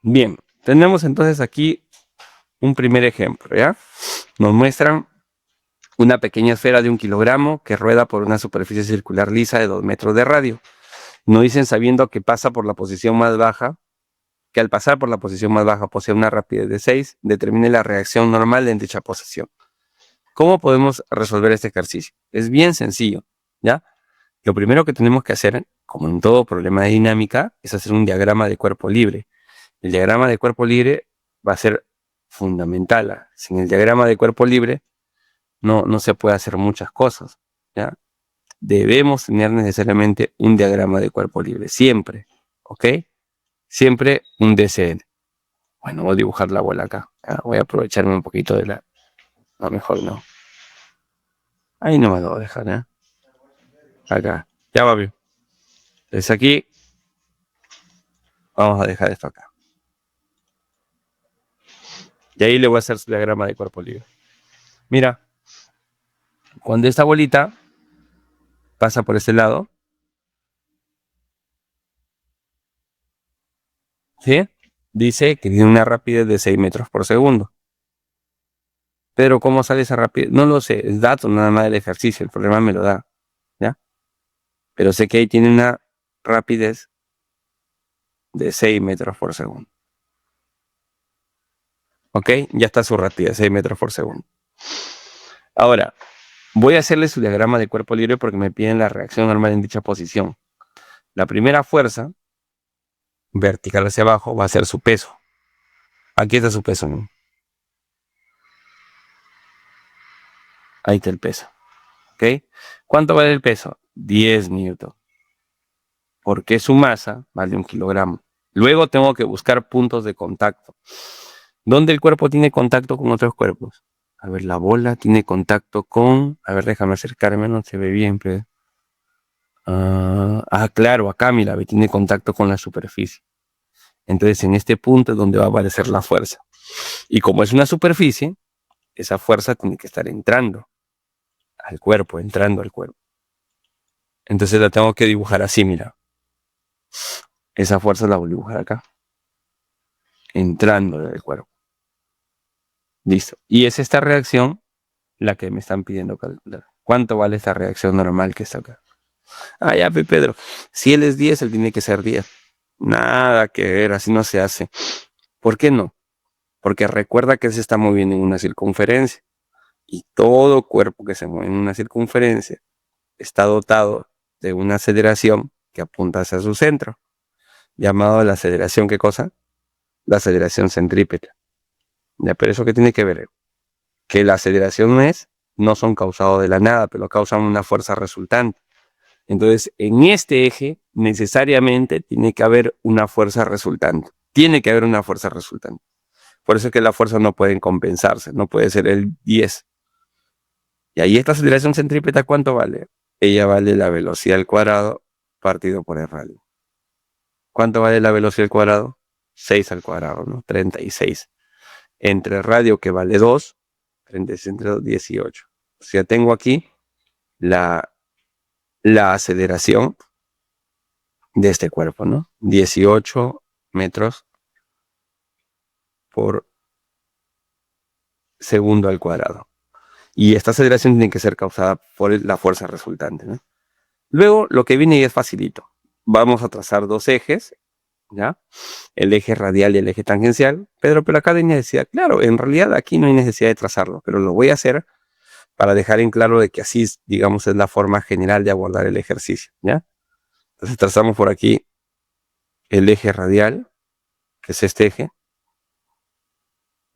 Bien, tenemos entonces aquí un primer ejemplo, ¿ya? Nos muestran una pequeña esfera de 1 kilogramo que rueda por una superficie circular lisa de 2 metros de radio. Nos dicen sabiendo que pasa por la posición más baja, que al pasar por la posición más baja posee una rapidez de 6, determine la reacción normal en dicha posición. ¿Cómo podemos resolver este ejercicio? Es bien sencillo, ¿ya? Lo primero que tenemos que hacer, como en todo problema de dinámica, es hacer un diagrama de cuerpo libre. El diagrama de cuerpo libre va a ser fundamental, ¿ah? Sin el diagrama de cuerpo libre no se puede hacer muchas cosas, ¿ya? Debemos tener necesariamente un diagrama de cuerpo libre, siempre, ¿ok? Siempre un DCN. Bueno, voy a dibujar la bola acá. Voy a aprovecharme un poquito de la... No, mejor no. Ahí no me lo voy a dejar, ¿eh? Acá. Ya va bien. Entonces aquí vamos a dejar esto acá. Y ahí le voy a hacer su diagrama de cuerpo libre. Mira, cuando esta bolita pasa por este lado, ¿sí? Dice que tiene una rapidez de 6 metros por segundo. Pero ¿cómo sale esa rapidez? No lo sé, es dato nada más del ejercicio, el problema me lo da, ¿ya? Pero sé que ahí tiene una rapidez de 6 metros por segundo. ¿Ok? Ya está su rapidez, 6 metros por segundo. Ahora, voy a hacerle su diagrama de cuerpo libre porque me piden la reacción normal en dicha posición. La primera fuerza, vertical hacia abajo, va a ser su peso. Aquí está su peso, ¿no? Ahí está el peso. ¿Ok? ¿Cuánto vale el peso? 10 newton. Porque su masa vale 1 kilogramo. Luego tengo que buscar puntos de contacto. ¿Dónde el cuerpo tiene contacto con otros cuerpos? A ver, la bola tiene contacto con... A ver, déjame acercarme, no se ve bien, pero... claro, acá, mira, tiene contacto con la superficie. Entonces, en este punto es donde va a aparecer la fuerza. Y como es una superficie, esa fuerza tiene que estar entrando al cuerpo, entrando al cuerpo. Entonces la tengo que dibujar así, mira. Esa fuerza la voy a dibujar acá, entrando del cuerpo. Listo. Y es esta reacción la que me están pidiendo calcular. ¿Cuánto vale esta reacción normal que está acá? Ya, Pedro. Si él es 10, él tiene que ser 10. Nada que ver, así no se hace. ¿Por qué no? Porque recuerda que se está moviendo en una circunferencia. Y todo cuerpo que se mueve en una circunferencia está dotado de una aceleración que apunta hacia su centro, llamado la aceleración, ¿qué cosa? La aceleración centrípeta. Ya, pero ¿eso qué tiene que ver? Que la aceleración no son causados de la nada, pero causan una fuerza resultante. Entonces, en este eje necesariamente tiene que haber una fuerza resultante. Tiene que haber una fuerza resultante. Por eso es que las fuerzas no pueden compensarse, no puede ser el 10. Y ahí esta aceleración centrípeta, ¿cuánto vale? Ella vale la velocidad al cuadrado partido por el radio. ¿Cuánto vale la velocidad al cuadrado? 6 al cuadrado, ¿no? 36. Entre el radio, que vale 2, 36 entre 2, 18. O sea, tengo aquí la aceleración de este cuerpo, ¿no? 18 metros por segundo al cuadrado. Y esta aceleración tiene que ser causada por la fuerza resultante, ¿no? Luego, lo que viene ahí es facilito. Vamos a trazar dos ejes, ¿ya? El eje radial y el eje tangencial. Pedro, pero acá hay necesidad. Claro, en realidad aquí no hay necesidad de trazarlo, pero lo voy a hacer para dejar en claro de que así, digamos, es la forma general de abordar el ejercicio, ¿ya? Entonces trazamos por aquí el eje radial, que es este eje.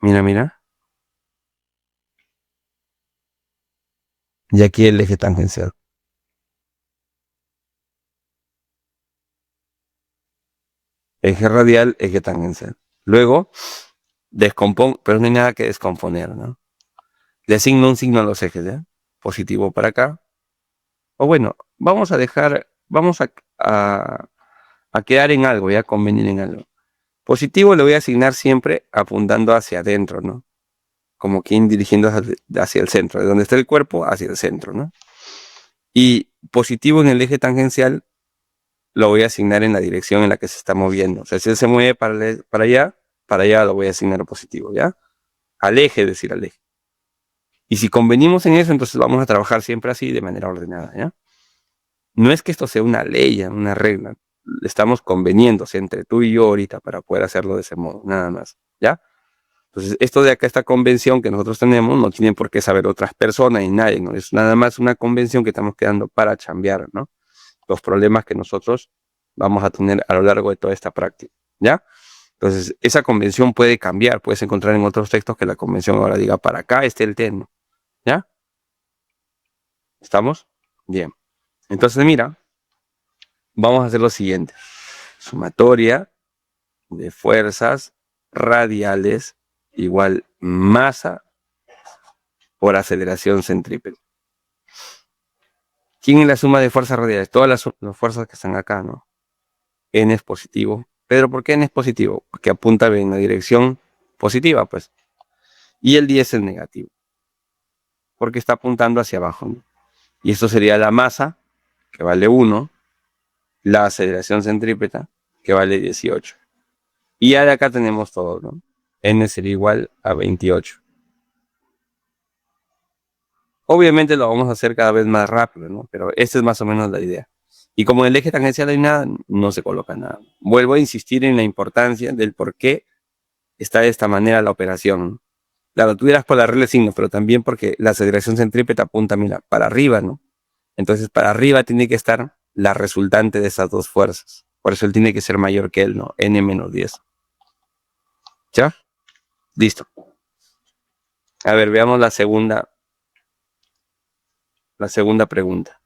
Mira, mira. Y aquí el eje tangencial. Eje radial, eje tangencial. Luego, descompongo, pero no hay nada que descomponer, ¿no? Le asigno un signo a los ejes, ¿ya? Positivo para acá. O bueno, vamos a quedar en algo, ya convenir en algo. Positivo le voy a asignar siempre apuntando hacia adentro, ¿no? Como quien dirigiendo hacia el centro, de donde está el cuerpo, hacia el centro, ¿no? Y positivo en el eje tangencial lo voy a asignar en la dirección en la que se está moviendo. O sea, si él se mueve para allá lo voy a asignar positivo, ¿ya? Al eje, es decir, al eje. Y si convenimos en eso, entonces vamos a trabajar siempre así, de manera ordenada, ¿ya? No es que esto sea una ley, una regla. Estamos conveniéndose entre tú y yo ahorita para poder hacerlo de ese modo, nada más, ¿ya? Entonces, esto de acá, esta convención que nosotros tenemos, no tienen por qué saber otras personas y nadie, ¿no? Es nada más una convención que estamos quedando para chambear, ¿no? Los problemas que nosotros vamos a tener a lo largo de toda esta práctica, ¿ya? Entonces, esa convención puede cambiar, puedes encontrar en otros textos que la convención ahora diga para acá esté el terno, ¿ya? ¿Estamos? Bien. Entonces, mira, vamos a hacer lo siguiente. Sumatoria de fuerzas radiales igual masa por aceleración centrípeta. ¿Quién es la suma de fuerzas radiales? Todas las fuerzas que están acá, ¿no? N es positivo. Pedro, ¿por qué N es positivo? Porque apunta en la dirección positiva, pues. Y el 10 es negativo. Porque está apuntando hacia abajo, ¿no? Y esto sería la masa, que vale 1, la aceleración centrípeta, que vale 18. Y ya de acá tenemos todo, ¿no? N sería igual a 28. Obviamente lo vamos a hacer cada vez más rápido, ¿no? Pero esta es más o menos la idea. Y como en el eje tangencial hay nada, no se coloca nada. Vuelvo a insistir en la importancia del por qué está de esta manera la operación. Claro, tú dirás por la regla de signos, pero también porque la aceleración centrípeta apunta, mira, para arriba, ¿no? Entonces, para arriba tiene que estar la resultante de esas dos fuerzas. Por eso él tiene que ser mayor que él, ¿no? N menos 10. ¿Ya? Listo. A ver, veamos la segunda la segunda pregunta.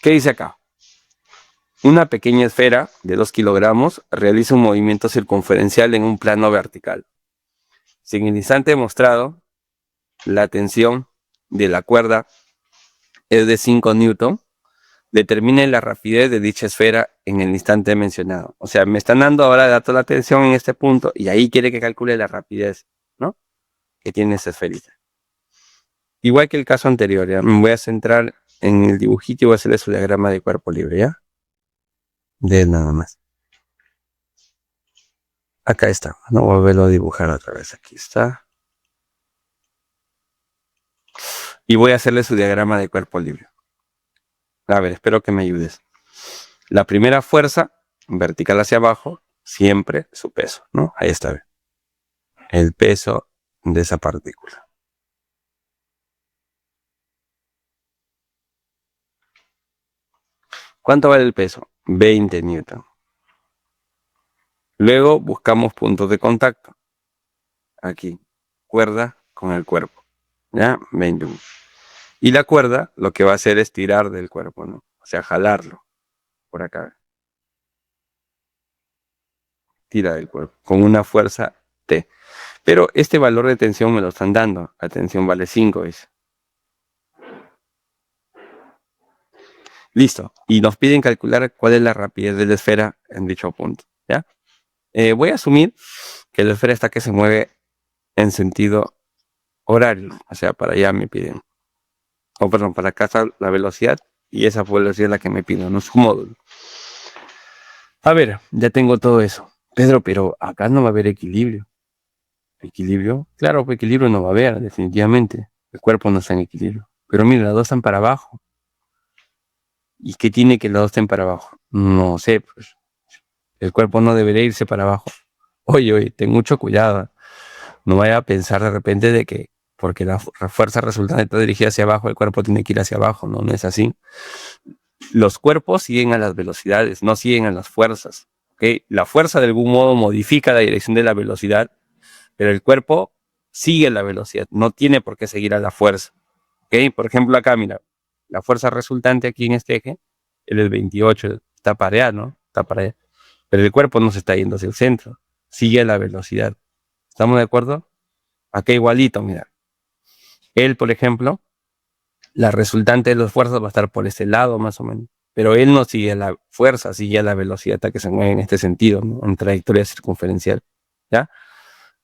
¿Qué dice acá? Una pequeña esfera de 2 kilogramos realiza un movimiento circunferencial en un plano vertical. Si en el instante mostrado la tensión de la cuerda es de 5 newton, determine la rapidez de dicha esfera en el instante mencionado. O sea, me están dando ahora datos la tensión en este punto y ahí quiere que calcule la rapidez, ¿no? Que tiene esa esferita. Igual que el caso anterior, ¿ya? Me voy a centrar en el dibujito y voy a hacerle su diagrama de cuerpo libre, ¿ya? De nada más. Acá está. No voy a volverlo a dibujar otra vez. Aquí está. Y voy a hacerle su diagrama de cuerpo libre. A ver, espero que me ayudes. La primera fuerza, vertical hacia abajo, siempre su peso, ¿no? Ahí está, ¿ve? El peso de esa partícula. ¿Cuánto vale el peso? 20 newton. Luego buscamos puntos de contacto. Aquí, cuerda con el cuerpo. ¿Ya? 21. Y la cuerda lo que va a hacer es tirar del cuerpo, ¿no? O sea, jalarlo por acá. Tira del cuerpo con una fuerza T. Pero este valor de tensión me lo están dando. La tensión vale 5, ¿ves? Listo. Y nos piden calcular cuál es la rapidez de la esfera en dicho punto. ¿Ya? Voy a asumir que la esfera está que se mueve en sentido horario. O sea, para allá me piden. O perdón, para acá está la velocidad y esa velocidad es la que me piden, no su módulo. A ver, ya tengo todo eso. Pedro, pero acá no va a haber equilibrio. ¿Equilibrio? Claro, pues equilibrio no va a haber, definitivamente. El cuerpo no está en equilibrio. Pero mira, las dos están para abajo. ¿Y qué tiene que las dos estén para abajo? No sé, pues. El cuerpo no debería irse para abajo. Oye, ten mucho cuidado. No vaya a pensar de repente de que porque la fuerza resultante está dirigida hacia abajo, el cuerpo tiene que ir hacia abajo. No, no es así. Los cuerpos siguen a las velocidades, no siguen a las fuerzas. ¿Okay? La fuerza de algún modo modifica la dirección de la velocidad, pero el cuerpo sigue la velocidad, no tiene por qué seguir a la fuerza. ¿Okay? Por ejemplo, acá, mira, la fuerza resultante aquí en este eje, él es 28, está para allá, ¿no? Está para allá. Pero el cuerpo no se está yendo hacia el centro, sigue la velocidad. ¿Estamos de acuerdo? Acá igualito, mira. Él, por ejemplo, la resultante de las fuerzas va a estar por ese lado más o menos. Pero él no sigue la fuerza, sigue la velocidad a que se mueve en este sentido, ¿no? En trayectoria circunferencial. ¿Ya?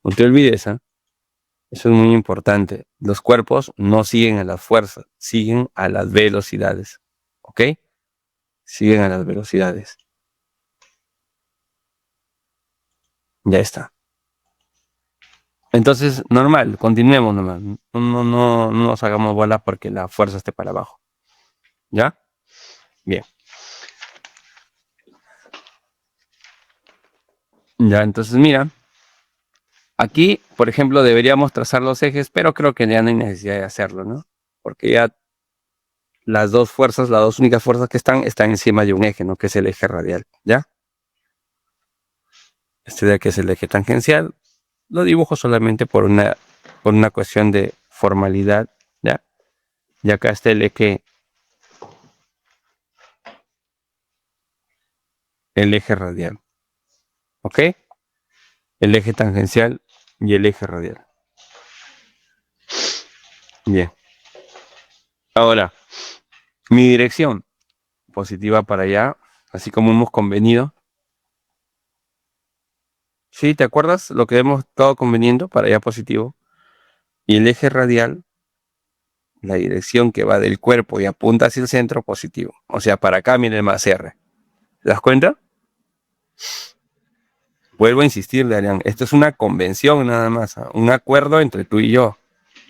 No te olvides, ¿eh? Eso es muy importante. Los cuerpos no siguen a las fuerzas, siguen a las velocidades. ¿Ok? Siguen a las velocidades. Ya está. Entonces, normal, continuemos nomás. No nos hagamos bola porque la fuerza esté para abajo. ¿Ya? Bien. Ya, entonces mira. Aquí, por ejemplo, deberíamos trazar los ejes, pero creo que ya no hay necesidad de hacerlo, ¿no? Porque ya las dos fuerzas, las dos únicas fuerzas que están encima de un eje, ¿no? Que es el eje radial, ¿ya? Este de aquí es el eje tangencial. Lo dibujo solamente por una cuestión de formalidad, ¿ya? Y acá está el eje radial, ¿ok? El eje tangencial y el eje radial. Bien. Ahora, mi dirección positiva para allá, así como hemos convenido. ¿Sí? ¿Te acuerdas lo que hemos estado conveniendo para allá positivo? Y el eje radial, la dirección que va del cuerpo y apunta hacia el centro, positivo. O sea, para acá viene más R. ¿Te das cuenta? Vuelvo a insistir, Darian, esto es una convención nada más, ¿ah? Un acuerdo entre tú y yo.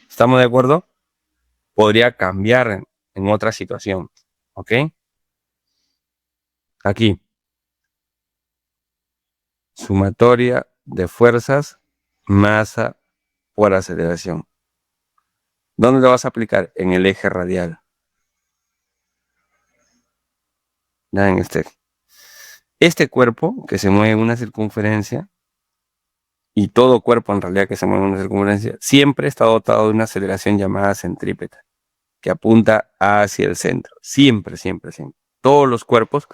¿Estamos de acuerdo? Podría cambiar en otra situación. ¿Ok? Aquí, sumatoria de fuerzas, masa por aceleración. ¿Dónde lo vas a aplicar? En el eje radial. Ya en este. Este cuerpo que se mueve en una circunferencia, y todo cuerpo en realidad que se mueve en una circunferencia, siempre está dotado de una aceleración llamada centrípeta, que apunta hacia el centro. Siempre, siempre, siempre. Todos los cuerpos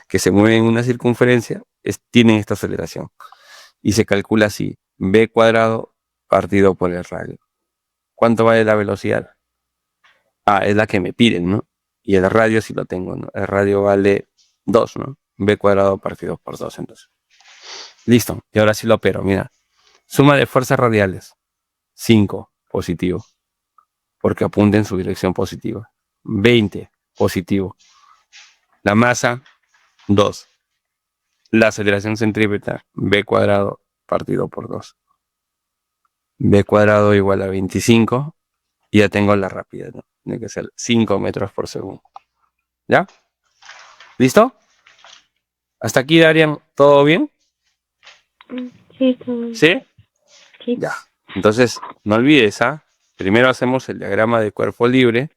que se mueven en una circunferencia tienen esta aceleración. Y se calcula así: v cuadrado partido por el radio. ¿Cuánto vale la velocidad? Es la que me piden, ¿no? Y el radio sí lo tengo, ¿no? El radio vale 2, ¿no? V cuadrado partido por 2, entonces. Listo. Y ahora sí lo opero, mira. Suma de fuerzas radiales. 5, positivo. Porque apunta en su dirección positiva. 20, positivo. La masa, 2. La aceleración centrípeta, v cuadrado partido por 2. V cuadrado igual a 25. Y ya tengo la rapidez, ¿no? Tiene que ser 5 metros por segundo. ¿Ya? ¿Listo? ¿Hasta aquí, Darian? ¿Todo bien? Sí, todo bien. ¿Sí? Sí. Ya. Entonces, no olvides, primero hacemos el diagrama de cuerpo libre.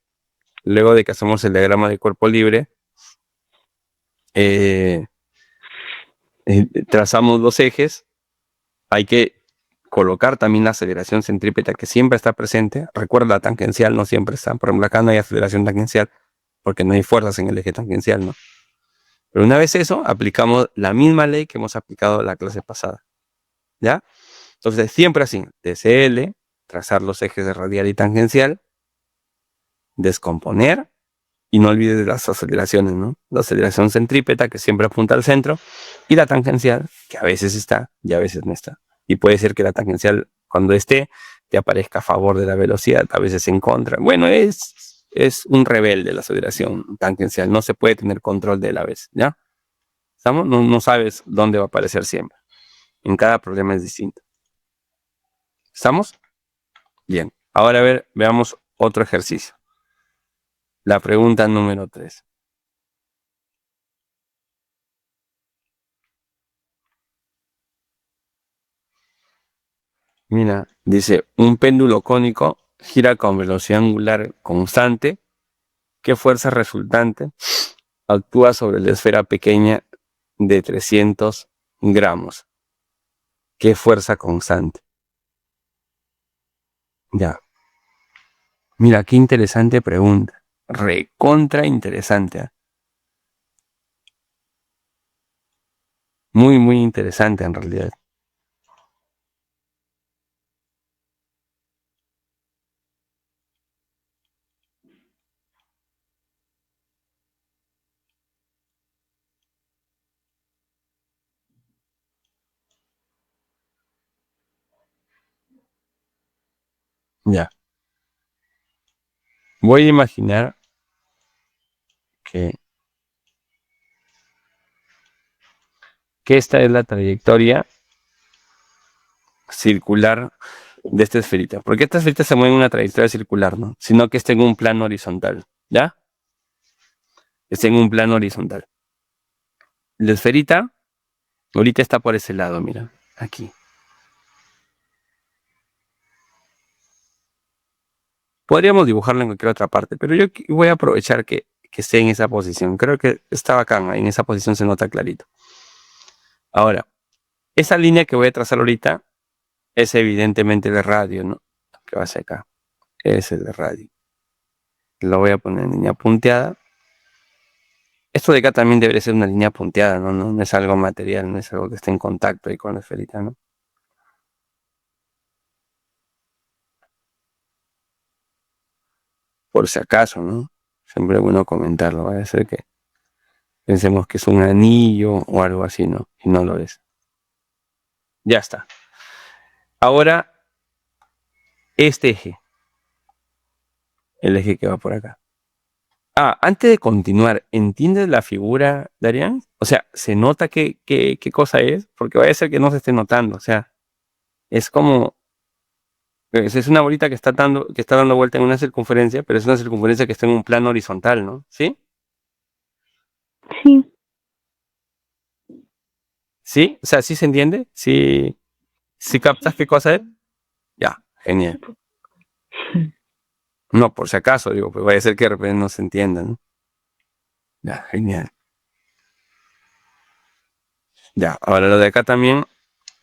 Luego de que hacemos el diagrama de cuerpo libre, trazamos los ejes. Hay que colocar también la aceleración centrípeta que siempre está presente. Recuerda, la tangencial no siempre está. Por ejemplo, acá no hay aceleración tangencial porque no hay fuerzas en el eje tangencial, ¿no? Pero una vez eso, aplicamos la misma ley que hemos aplicado la clase pasada. ¿Ya? Entonces, siempre así, DCL, trazar los ejes de radial y tangencial, descomponer, y no olvides de las aceleraciones, ¿no? La aceleración centrípeta, que siempre apunta al centro, y la tangencial, que a veces está y a veces no está. Y puede ser que la tangencial, cuando esté, te aparezca a favor de la velocidad, a veces en contra. Bueno, es un rebelde la aceleración tangencial, no se puede tener control de él a veces, ¿ya? ¿Estamos? No sabes dónde va a aparecer siempre. En cada problema es distinto. ¿Estamos? Bien. Ahora a ver, veamos otro ejercicio. La pregunta número 3. Mira, dice, un péndulo cónico gira con velocidad angular constante. ¿Qué fuerza resultante actúa sobre la esfera pequeña de 300 gramos? ¿Qué fuerza constante? Ya. Mira, qué interesante pregunta. Recontra interesante. Muy, muy interesante en realidad. Ya. Voy a imaginar que esta es la trayectoria circular de esta esferita. Porque esta esferita se mueve en una trayectoria circular, ¿no? Sino que está en un plano horizontal. ¿Ya? Está en un plano horizontal. La esferita ahorita está por ese lado, mira. Aquí. Podríamos dibujarlo en cualquier otra parte, pero yo voy a aprovechar que esté en esa posición. Creo que está bacán. En esa posición se nota clarito. Ahora, esa línea que voy a trazar ahorita es evidentemente el radio, ¿no? Que va hacia acá. Es el de radio. Lo voy a poner en línea punteada. Esto de acá también debería ser una línea punteada, ¿no? No es algo material, no es algo que esté en contacto ahí con la esferita, ¿no? Por si acaso, ¿no? Siempre es bueno comentarlo. Va a ser que pensemos que es un anillo o algo así, ¿no? Y no lo es. Ya está. Ahora, este eje. El eje que va por acá. Antes de continuar, ¿entiendes la figura, Darian? O sea, ¿se nota qué cosa es? Porque vaya a ser que no se esté notando. O sea, es como... Es una bolita que está dando vuelta en una circunferencia, pero es una circunferencia que está en un plano horizontal, ¿no? ¿Sí? Sí. ¿Sí? O sea, ¿sí se entiende? ¿Sí, captas qué cosa es? Ya, genial. No, por si acaso, digo, pues vaya a ser que de repente no se entienda, ¿no? Ya, genial. Ya, ahora lo de acá también,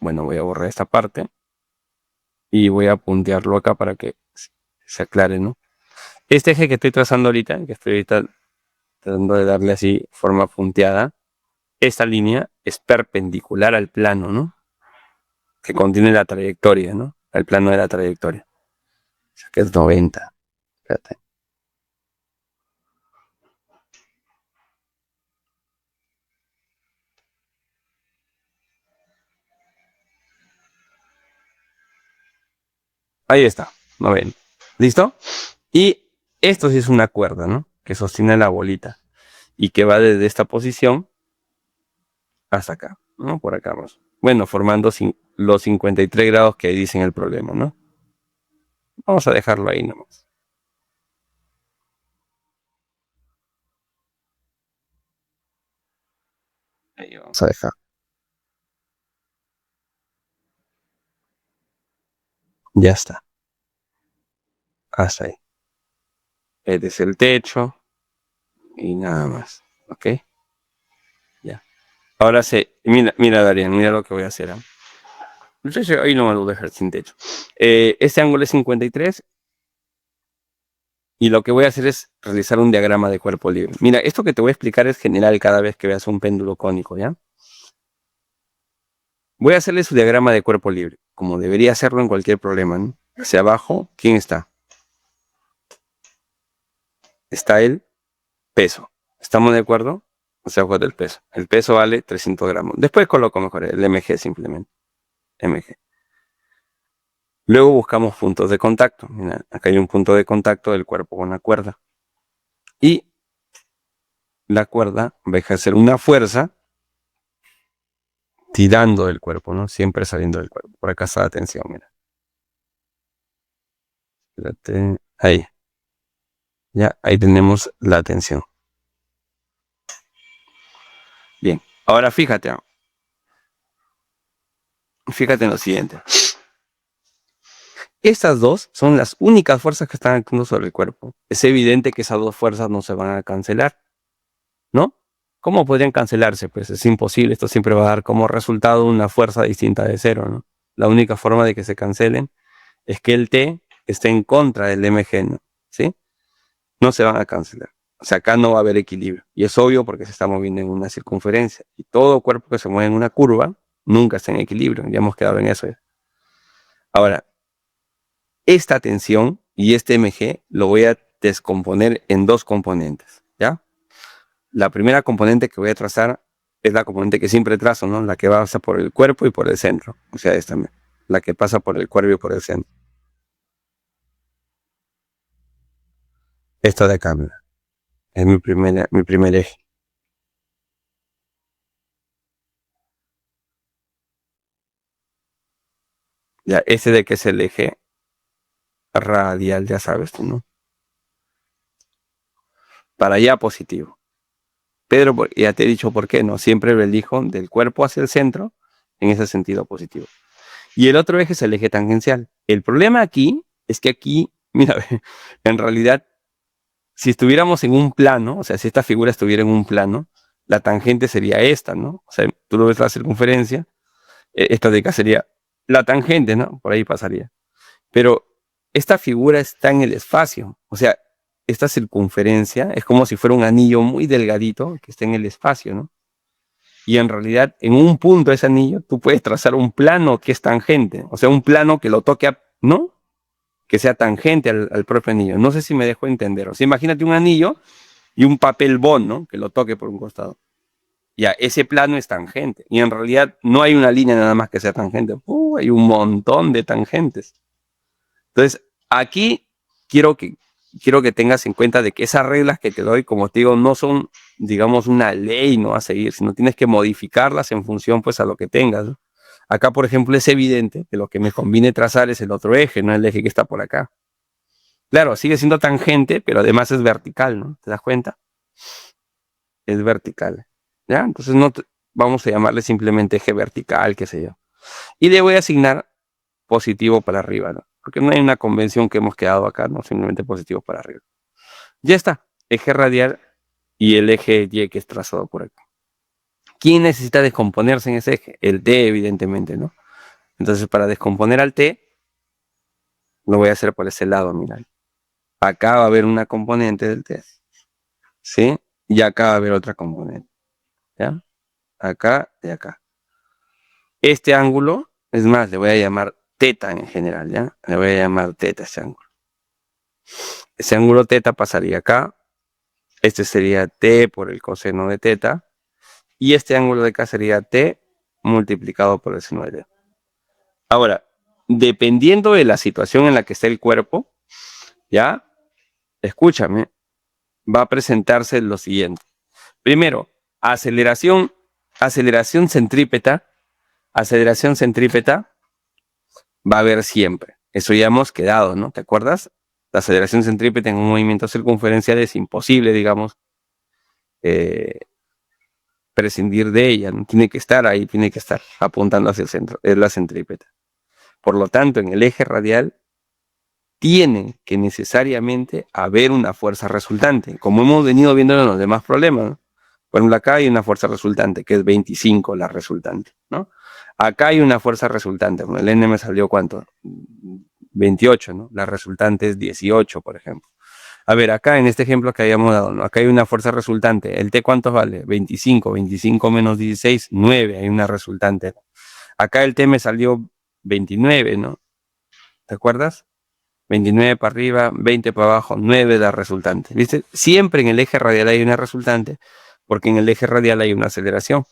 bueno, voy a borrar esta parte y voy a puntearlo acá para que se aclare, ¿no? Este eje que estoy trazando ahorita, que estoy ahorita tratando de darle así forma punteada, esta línea es perpendicular al plano, ¿no? Que contiene la trayectoria, ¿no? Al plano de la trayectoria. O sea, que es 90. Espérate. Ahí está, 90. ¿Listo? Y esto sí es una cuerda, ¿no? Que sostiene la bolita y que va desde esta posición hasta acá, ¿no? Por acá más. Bueno, formando los 53 grados que dicen el problema, ¿no? Vamos a dejarlo ahí nomás. Ahí vamos a dejar. Ya está. Hasta ahí. Este es el techo y nada más. ¿Ok? Ya. Ahora sí. Mira, Darian, mira lo que voy a hacer. Ahí no me lo voy a dejar sin techo. Este ángulo es 53 y lo que voy a hacer es realizar un diagrama de cuerpo libre. Mira, esto que te voy a explicar es general cada vez que veas un péndulo cónico, ¿ya? Voy a hacerle su diagrama de cuerpo libre, como debería hacerlo en cualquier problema, ¿no? Hacia abajo, ¿quién está? Está el peso. ¿Estamos de acuerdo? Hacia abajo del peso. El peso vale 300 gramos. Después coloco mejor el mg simplemente. Mg. Luego buscamos puntos de contacto. Mira, acá hay un punto de contacto del cuerpo con la cuerda. Y la cuerda va a ejercer una fuerza tirando del cuerpo, ¿no? Siempre saliendo del cuerpo. Por acá está la tensión, mira. Espérate. Ahí. Ya, ahí tenemos la tensión. Bien. Ahora fíjate. Fíjate en lo siguiente. Estas dos son las únicas fuerzas que están actuando sobre el cuerpo. Es evidente que esas dos fuerzas no se van a cancelar, ¿no? ¿Cómo podrían cancelarse? Pues es imposible. Esto siempre va a dar como resultado una fuerza distinta de cero, ¿no? La única forma de que se cancelen es que el T esté en contra del mg, ¿no? ¿Sí? No se van a cancelar. O sea, acá no va a haber equilibrio. Y es obvio porque se está moviendo en una circunferencia. Y todo cuerpo que se mueve en una curva nunca está en equilibrio. Ya hemos quedado en eso. Ahora, esta tensión y este mg lo voy a descomponer en dos componentes, ¿ya? La primera componente que voy a trazar es la componente que siempre trazo, ¿no? La que pasa por el cuerpo y por el centro. O sea, esta, la que pasa por el cuerpo y por el centro. Esta de acá, mira, es mi primer eje. Ya, ese de que es el eje radial, ya sabes tú, ¿no? Para allá positivo. Pero ya te he dicho por qué, ¿no? Siempre lo elijo del cuerpo hacia el centro en ese sentido positivo. Y el otro eje es el eje tangencial. El problema aquí es que aquí, mira, en realidad, si estuviéramos en un plano, o sea, si esta figura estuviera en un plano, la tangente sería esta, ¿no? O sea, tú lo ves la circunferencia, esta de acá sería la tangente, ¿no? Por ahí pasaría. Pero esta figura está en el espacio, o sea, esta circunferencia es como si fuera un anillo muy delgadito que está en el espacio, ¿no? Y en realidad, en un punto de ese anillo, tú puedes trazar un plano que es tangente, o sea, un plano que lo toque, ¿no? Que sea tangente al propio anillo. No sé si me dejo entender. O sea, imagínate un anillo y un papel bond, ¿no? Que lo toque por un costado. Ya, ese plano es tangente. Y en realidad no hay una línea nada más que sea tangente. Hay un montón de tangentes. Entonces, aquí quiero que tengas en cuenta de que esas reglas que te doy, como te digo, no son, digamos, una ley no a seguir, sino tienes que modificarlas en función, pues, a lo que tengas, ¿no? Acá, por ejemplo, es evidente que lo que me conviene trazar es el otro eje, no el eje que está por acá. Claro, sigue siendo tangente, pero además es vertical, ¿no? ¿Te das cuenta? Es vertical. ¿Ya? Entonces vamos a llamarle simplemente eje vertical, qué sé yo. Y le voy a asignar positivo para arriba, ¿no? Porque no hay una convención que hemos quedado acá, ¿no? Simplemente positivo para arriba. Ya está. Eje radial y el eje Y que es trazado por acá. ¿Quién necesita descomponerse en ese eje? El T, evidentemente, ¿no? Entonces, para descomponer al T, lo voy a hacer por ese lado, mira. Acá va a haber una componente del T, ¿sí? Y acá va a haber otra componente, ¿ya? Acá y acá. Este ángulo, es más, le voy a llamar teta en general, ¿ya? Le voy a llamar teta este ángulo. Ese ángulo teta pasaría acá. Este sería T por el coseno de teta. Y este ángulo de acá sería T multiplicado por el seno de teta. Ahora, dependiendo de la situación en la que esté el cuerpo, ¿ya? Escúchame, va a presentarse lo siguiente. Primero, aceleración centrípeta. Aceleración centrípeta va a haber siempre. Eso ya hemos quedado, ¿no? ¿Te acuerdas? La aceleración centrípeta en un movimiento circunferencial es imposible, digamos, prescindir de ella, ¿no? Tiene que estar ahí, tiene que estar apuntando hacia el centro, es la centrípeta. Por lo tanto, en el eje radial tiene que necesariamente haber una fuerza resultante, como hemos venido viendo en los demás problemas, ¿no? Por ejemplo, acá hay una fuerza resultante, que es 25 la resultante, ¿no? Acá hay una fuerza resultante, bueno, el N me salió ¿cuánto? 28, ¿no? La resultante es 18, por ejemplo. A ver, acá en este ejemplo que habíamos dado, ¿no? Acá hay una fuerza resultante. ¿El T cuánto vale? 25. 25 menos 16, 9. Hay una resultante. Acá el T me salió 29, ¿no? ¿Te acuerdas? 29 para arriba, 20 para abajo, 9 da resultante. ¿Viste? Siempre en el eje radial hay una resultante, porque en el eje radial hay una aceleración.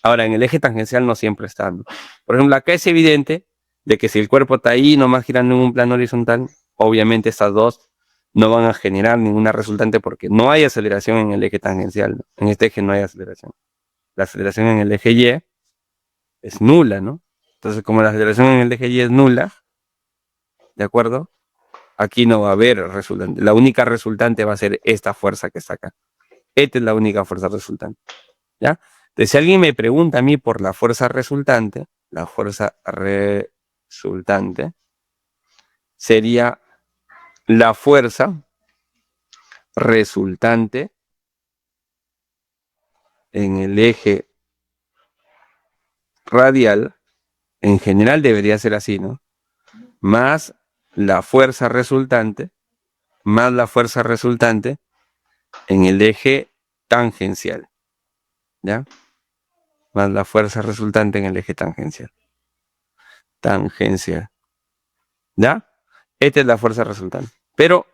Ahora, en el eje tangencial no siempre está, ¿no? Por ejemplo, acá es evidente de que si el cuerpo está ahí nomás girando en un plano horizontal, obviamente estas dos no van a generar ninguna resultante porque no hay aceleración en el eje tangencial, ¿no? En este eje no hay aceleración. La aceleración en el eje Y es nula, ¿no? Entonces, como la aceleración en el eje Y es nula, ¿de acuerdo? Aquí no va a haber resultante. La única resultante va a ser esta fuerza que está acá. Esta es la única fuerza resultante, ¿ya? Entonces, si alguien me pregunta a mí por la fuerza resultante sería la fuerza resultante en el eje radial, en general debería ser así, ¿no? Más la fuerza resultante, en el eje tangencial, ¿ya? Más la fuerza resultante en el eje tangencial. ¿Ya? Esta es la fuerza resultante. Pero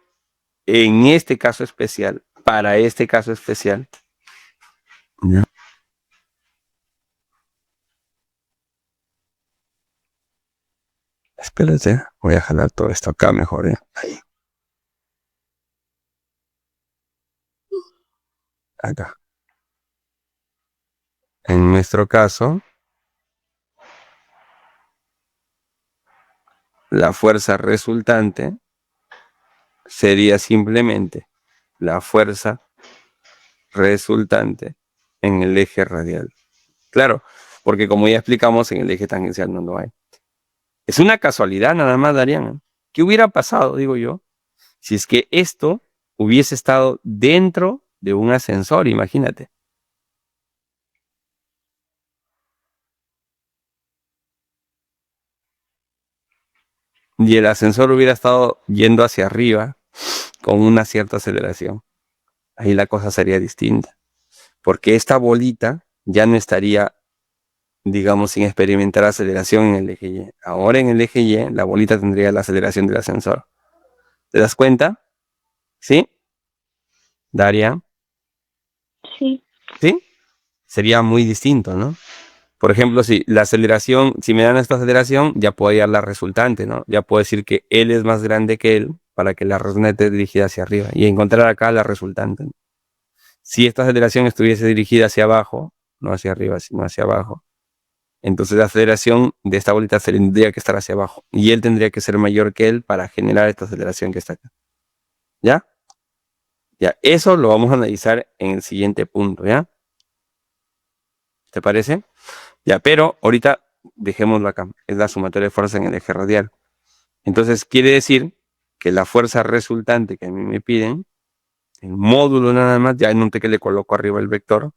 en este caso especial, para este caso especial, ¿ya? Espérate, voy a jalar todo esto acá mejor, ¿eh? Ahí. Acá. En nuestro caso, la fuerza resultante sería simplemente la fuerza resultante en el eje radial. Claro, porque como ya explicamos, en el eje tangencial no lo hay. Es una casualidad nada más, Darían. ¿Qué hubiera pasado, digo yo, si es que esto hubiese estado dentro de un ascensor? Imagínate. Y el ascensor hubiera estado yendo hacia arriba con una cierta aceleración. Ahí la cosa sería distinta. Porque esta bolita ya no estaría, digamos, sin experimentar aceleración en el eje Y. Ahora en el eje Y, la bolita tendría la aceleración del ascensor. ¿Te das cuenta? ¿Sí? Daria. Sí. ¿Sí? Sería muy distinto, ¿no? Por ejemplo, si la aceleración, si me dan esta aceleración, ya puedo hallar la resultante, ¿no? Ya puedo decir que él es más grande que él para que la resultante esté dirigida hacia arriba y encontrar acá la resultante, ¿no? Si esta aceleración estuviese dirigida hacia abajo, no hacia arriba, sino hacia abajo, entonces la aceleración de esta bolita tendría que estar hacia abajo y él tendría que ser mayor que él para generar esta aceleración que está acá. ¿Ya? Ya, eso lo vamos a analizar en el siguiente punto, ¿ya? ¿Te parece? Ya, pero ahorita dejémoslo acá. Es la sumatoria de fuerza en el eje radial. Entonces quiere decir que la fuerza resultante que a mí me piden, el módulo nada más, ya noté que le coloco arriba el vector,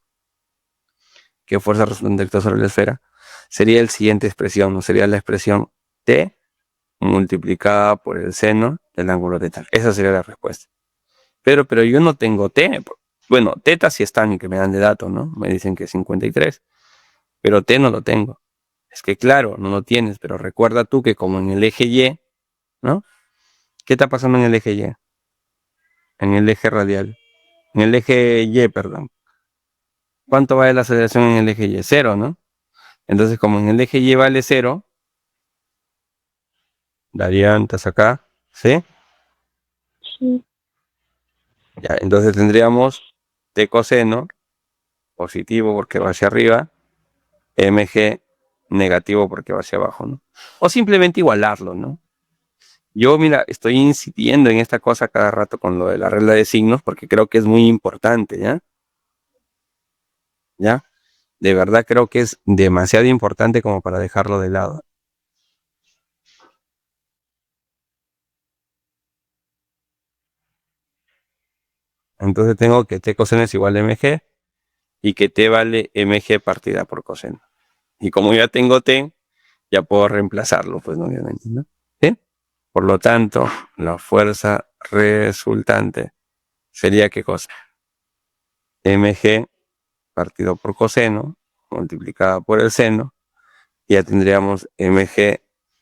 ¿qué fuerza resultante actúa sobre la esfera? Sería la siguiente expresión, ¿no? Sería la expresión T multiplicada por el seno del ángulo θ. Esa sería la respuesta. Pero yo no tengo T. Bueno, θ sí están, que me dan de dato, ¿no? Me dicen que es 53. Pero T no lo tengo. Es que claro, no lo tienes, pero recuerda tú que como en el eje Y, ¿no? ¿Qué está pasando en el eje Y? En el eje radial. En el eje Y, perdón. ¿Cuánto vale la aceleración en el eje Y? 0, ¿no? Entonces, como en el eje Y vale 0, Darían, ¿estás acá? ¿Sí? Sí. Ya, entonces tendríamos T coseno positivo porque va hacia arriba, mg negativo porque va hacia abajo, ¿no? O simplemente igualarlo, ¿no? Yo, mira, estoy incidiendo en esta cosa cada rato con lo de la regla de signos porque creo que es muy importante, ¿ya? ¿Ya? De verdad creo que es demasiado importante como para dejarlo de lado. Entonces tengo que T coseno es igual a mg y que T vale mg partida por coseno. Y como ya tengo T, ya puedo reemplazarlo, pues obviamente, ¿no? ¿Sí? Por lo tanto, la fuerza resultante sería ¿qué cosa? Mg partido por coseno multiplicada por el seno, y ya tendríamos mg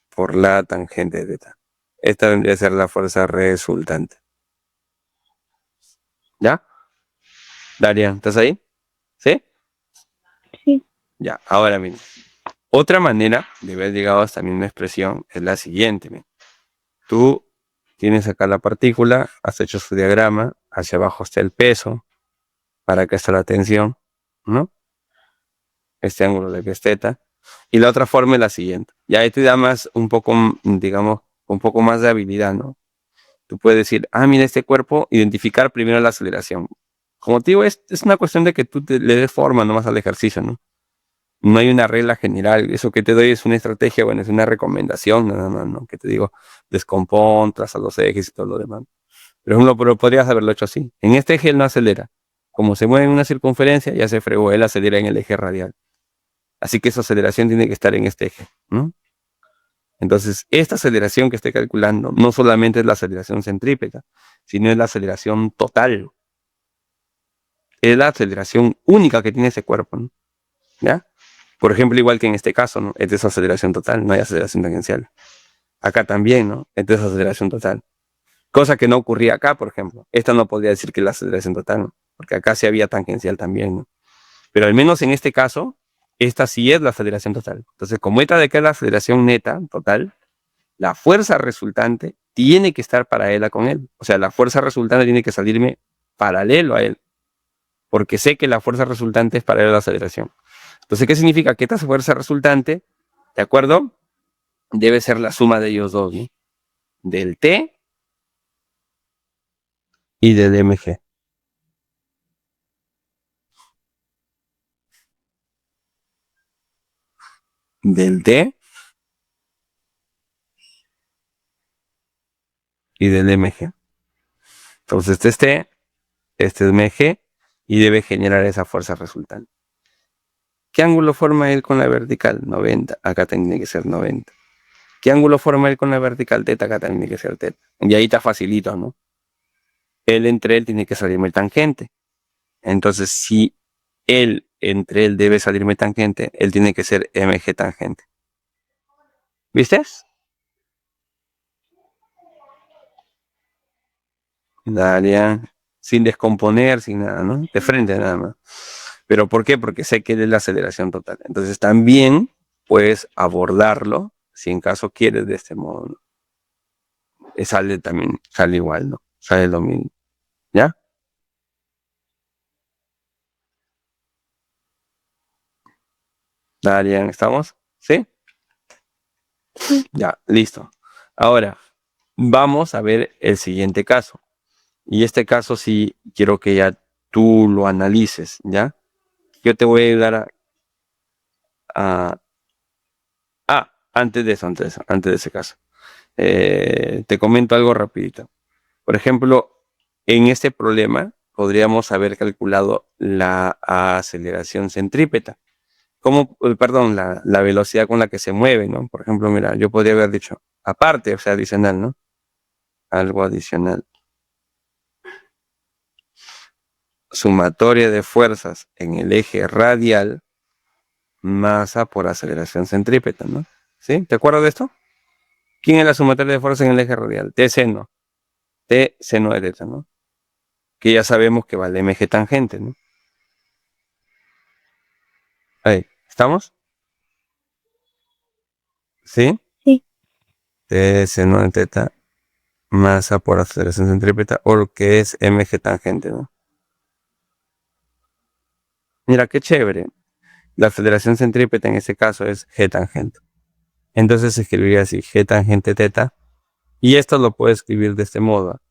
por la tangente de θ. Esta vendría a ser la fuerza resultante. ¿Ya? Darian, ¿estás ahí? ¿Sí? Sí. Ya, ahora bien. Otra manera de haber llegado hasta la misma expresión es la siguiente. Bien. Tú tienes acá la partícula, has hecho su diagrama, hacia abajo está el peso, para acá está la tensión, ¿no? Este ángulo de que es θ. Y la otra forma es la siguiente. Ya ahí te da más, un poco, digamos, un poco más de habilidad, ¿no? Tú puedes decir, mira este cuerpo, identificar primero la aceleración. Como te digo, es una cuestión de que tú le des forma nomás al ejercicio, ¿no? No hay una regla general. Eso que te doy es una estrategia, bueno, es una recomendación nada más, ¿no? Que te digo, descompón, traza los ejes y todo lo demás. Pero podrías haberlo hecho así. En este eje él no acelera. Como se mueve en una circunferencia, ya se fregó, él acelera en el eje radial. Así que esa aceleración tiene que estar en este eje, ¿no? Entonces, esta aceleración que estoy calculando no solamente es la aceleración centrípeta, sino es la aceleración total. Es la aceleración única que tiene ese cuerpo, ¿no? ¿Ya? Por ejemplo, igual que en este caso, ¿no? Esta es aceleración total, no hay aceleración tangencial. Acá también, ¿no? Esta es aceleración total. Cosa que no ocurría acá, por ejemplo. Esta no podría decir que es la aceleración total, ¿no? Porque acá sí había tangencial también, ¿no? Pero al menos en este caso, esta sí es la aceleración total. Entonces, como esta de acá es la aceleración neta, total, la fuerza resultante tiene que estar paralela con él. O sea, la fuerza resultante tiene que salirme paralelo a él. Porque sé que la fuerza resultante es paralela a la aceleración. Entonces, ¿qué significa? Que esta fuerza resultante, ¿de acuerdo? Debe ser la suma de ellos dos, ¿no? Del T y del mg. Del T y del mg. Entonces este es T, este es mg y debe generar esa fuerza resultante. ¿Qué ángulo forma él con la vertical? 90. Acá tiene que ser 90. ¿Qué ángulo forma él con la vertical? Θ. Acá tiene que ser θ. Y ahí está facilito, ¿no? Entre él tiene que salirme el tangente. Entonces, si entre él debe salirme tangente, él tiene que ser mg tangente. ¿Viste? Daría sin descomponer, sin nada, ¿no? De frente nada más. ¿Pero por qué? Porque sé que es la aceleración total. Entonces también puedes abordarlo, si en caso quieres, de este modo, ¿no? Sale también, sale igual, ¿no? Sale lo mismo. ¿Ya? Darían, ¿estamos? ¿Sí? Sí. Ya, listo. Ahora, vamos a ver el siguiente caso. Y este caso sí quiero que ya tú lo analices, ¿ya? Yo te voy a ayudar a antes de ese caso. Te comento algo rapidito. Por ejemplo, en este problema podríamos haber calculado la aceleración centrípeta. perdón, la velocidad con la que se mueve, ¿no? Por ejemplo, mira, yo podría haber dicho, aparte, o sea, adicional, ¿no? Algo adicional. Sumatoria de fuerzas en el eje radial, masa por aceleración centrípeta, ¿no? ¿Sí? ¿Te acuerdas de esto? ¿Quién es la sumatoria de fuerzas en el eje radial? T seno. T seno de teta, ¿no? Que ya sabemos que vale mg tangente, ¿no? Ahí, ¿estamos? ¿Sí? Sí. T seno de teta, masa por aceleración centrípeta, o lo que es mg tangente, ¿no? Mira, qué chévere. La aceleración centrípeta en este caso es g tangente. Entonces se escribiría así, g tangente teta. Y esto lo puedo escribir de este modo.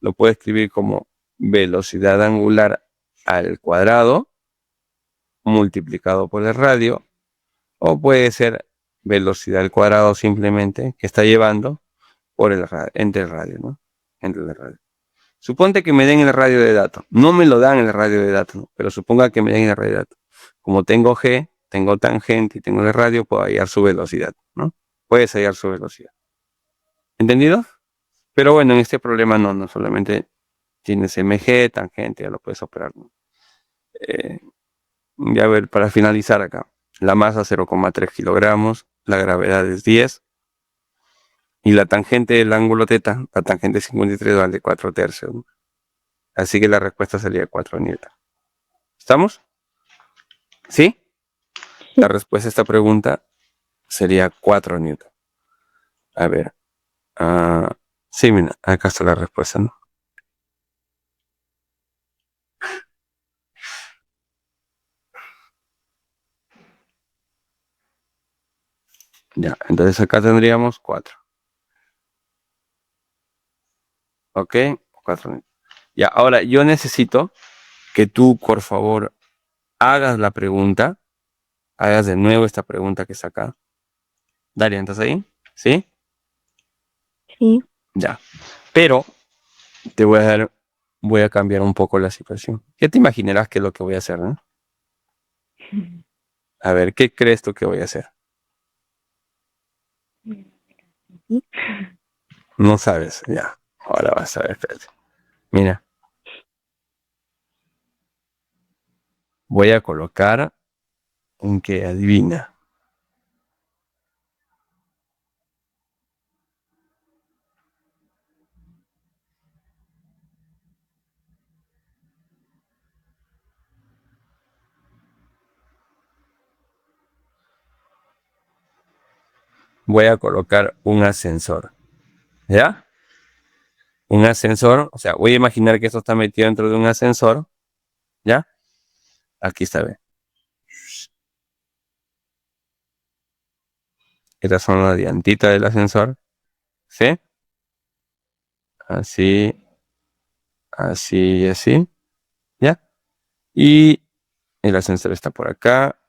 Lo puedo escribir como velocidad angular al cuadrado multiplicado por el radio. O puede ser velocidad al cuadrado simplemente que está llevando por el entre el radio, ¿no? Entre el radio. Suponte que me den el radio de datos. No me lo dan el radio de datos, ¿no? Pero suponga que me den el radio de datos. Como tengo G, tengo tangente y tengo el radio, puedo hallar su velocidad, ¿no? Puedes hallar su velocidad. ¿Entendido? Pero bueno, en este problema no solamente tienes mg, tangente, ya lo puedes operar, ¿no? Ya a ver, para finalizar acá. La masa 0,3 kilogramos, la gravedad es 10 y la tangente del ángulo teta, la tangente 53 vale 4 tercios, ¿no? Así que la respuesta sería 4 newton. ¿Estamos? ¿Sí? La respuesta a esta pregunta sería 4 newton. A ver. Sí, mira, acá está la respuesta, ¿no? Ya, entonces acá tendríamos 4. ¿Ok? 4 newton. Ya, ahora yo necesito que tú, por favor, hagas la pregunta. Hagas de nuevo esta pregunta que está acá. Daria, ¿estás ahí? ¿Sí? Sí. Ya. Pero voy a cambiar un poco la situación. Ya te imaginarás qué es lo que voy a hacer, ¿no? A ver, ¿qué crees tú que voy a hacer? No sabes, ya. Ahora vas a ver, espérate. Mira. Voy a colocar un que adivina. Voy a colocar un ascensor. ¿Ya? Un ascensor, o sea, voy a imaginar que esto está metido dentro de un ascensor. ¿Ya? Aquí está, ve. Estas son las llantitas del ascensor. ¿Sí? Así, así y así. ¿Ya? Y el ascensor está por acá.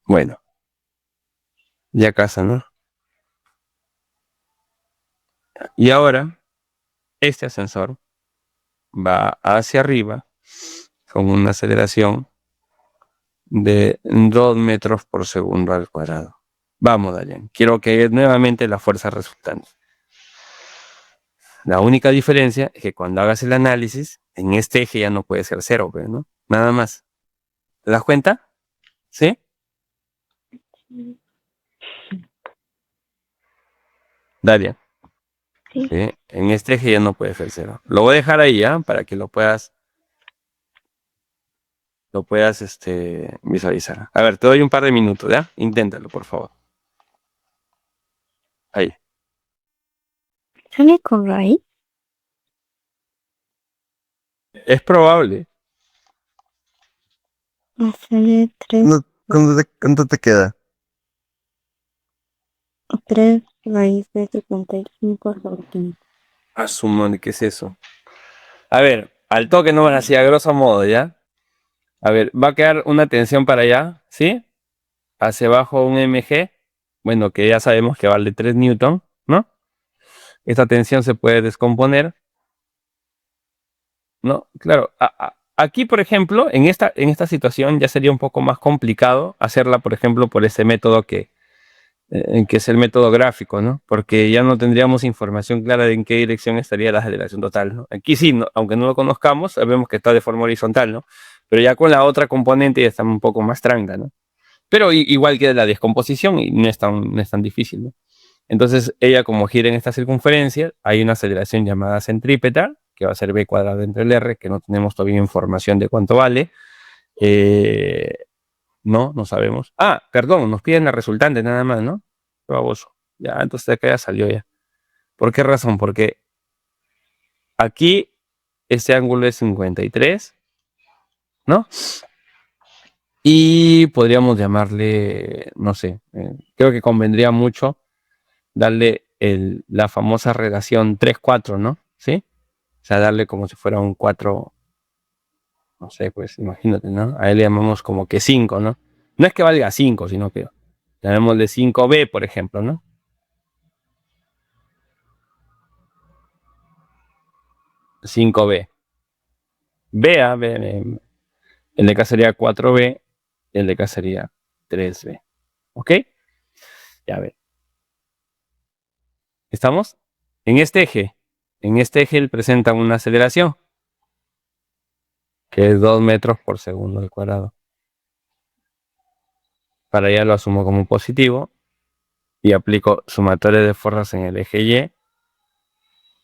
Bueno, ya casa, ¿no? Y ahora, este ascensor va hacia arriba con una aceleración de 2 metros por segundo al cuadrado. Vamos, Dayan. Quiero que nuevamente la fuerza resultante. La única diferencia es que cuando hagas el análisis, en este eje ya no puede ser 0, ¿no? Nada más. ¿Te das cuenta? ¿Sí? Daria. Sí. ¿Sí? En este eje ya no puede ser 0. Lo voy a dejar ahí, ¿ya? Para que lo puedas visualizar. A ver, te doy un par de minutos, ¿ya? Inténtalo, por favor. Ahí. ¿Sale con raíz? Es probable. Me sale 3, ¿Cuánto te queda? 3 raíz de 75 sobre 15. Asumo de qué es eso. A ver, al toque no van así, a grosso modo, ¿ya? A ver, va a quedar una tensión para allá, ¿sí? Hacia abajo un mg, bueno, que ya sabemos que vale 3 newton, ¿no? Esta tensión se puede descomponer, ¿no? Claro, aquí, por ejemplo, en esta situación ya sería un poco más complicado hacerla, por ejemplo, por ese método que es el método gráfico, ¿no? Porque ya no tendríamos información clara de en qué dirección estaría la aceleración total, ¿no? Aquí sí, aunque no lo conozcamos, sabemos que está de forma horizontal, ¿no? Pero ya con la otra componente ya está un poco más tranca, ¿no? Pero igual que la descomposición y no es tan difícil, ¿no? Entonces, ella como gira en esta circunferencia, hay una aceleración llamada centrípeta, que va a ser b cuadrado entre el r, que no tenemos todavía información de cuánto vale. No sabemos. Perdón, nos piden la resultante nada más, ¿no? Qué baboso. Ya, entonces acá ya salió ya. ¿Por qué razón? Porque aquí este ángulo es 53, ¿no? Y podríamos llamarle, no sé, creo que convendría mucho darle la famosa relación 3-4, ¿no? ¿Sí? O sea, darle como si fuera un 4, no sé, pues imagínate, ¿no? A él le llamamos como que 5, ¿no? No es que valga 5, sino que llamémosle 5b, por ejemplo, ¿no? 5b. El de acá sería 4b, el de acá sería 3b. ¿Ok? Ya ve. ¿Estamos? En este eje él presenta una aceleración que es 2 metros por segundo al cuadrado. Para allá lo asumo como positivo y aplico sumatoria de fuerzas en el eje Y,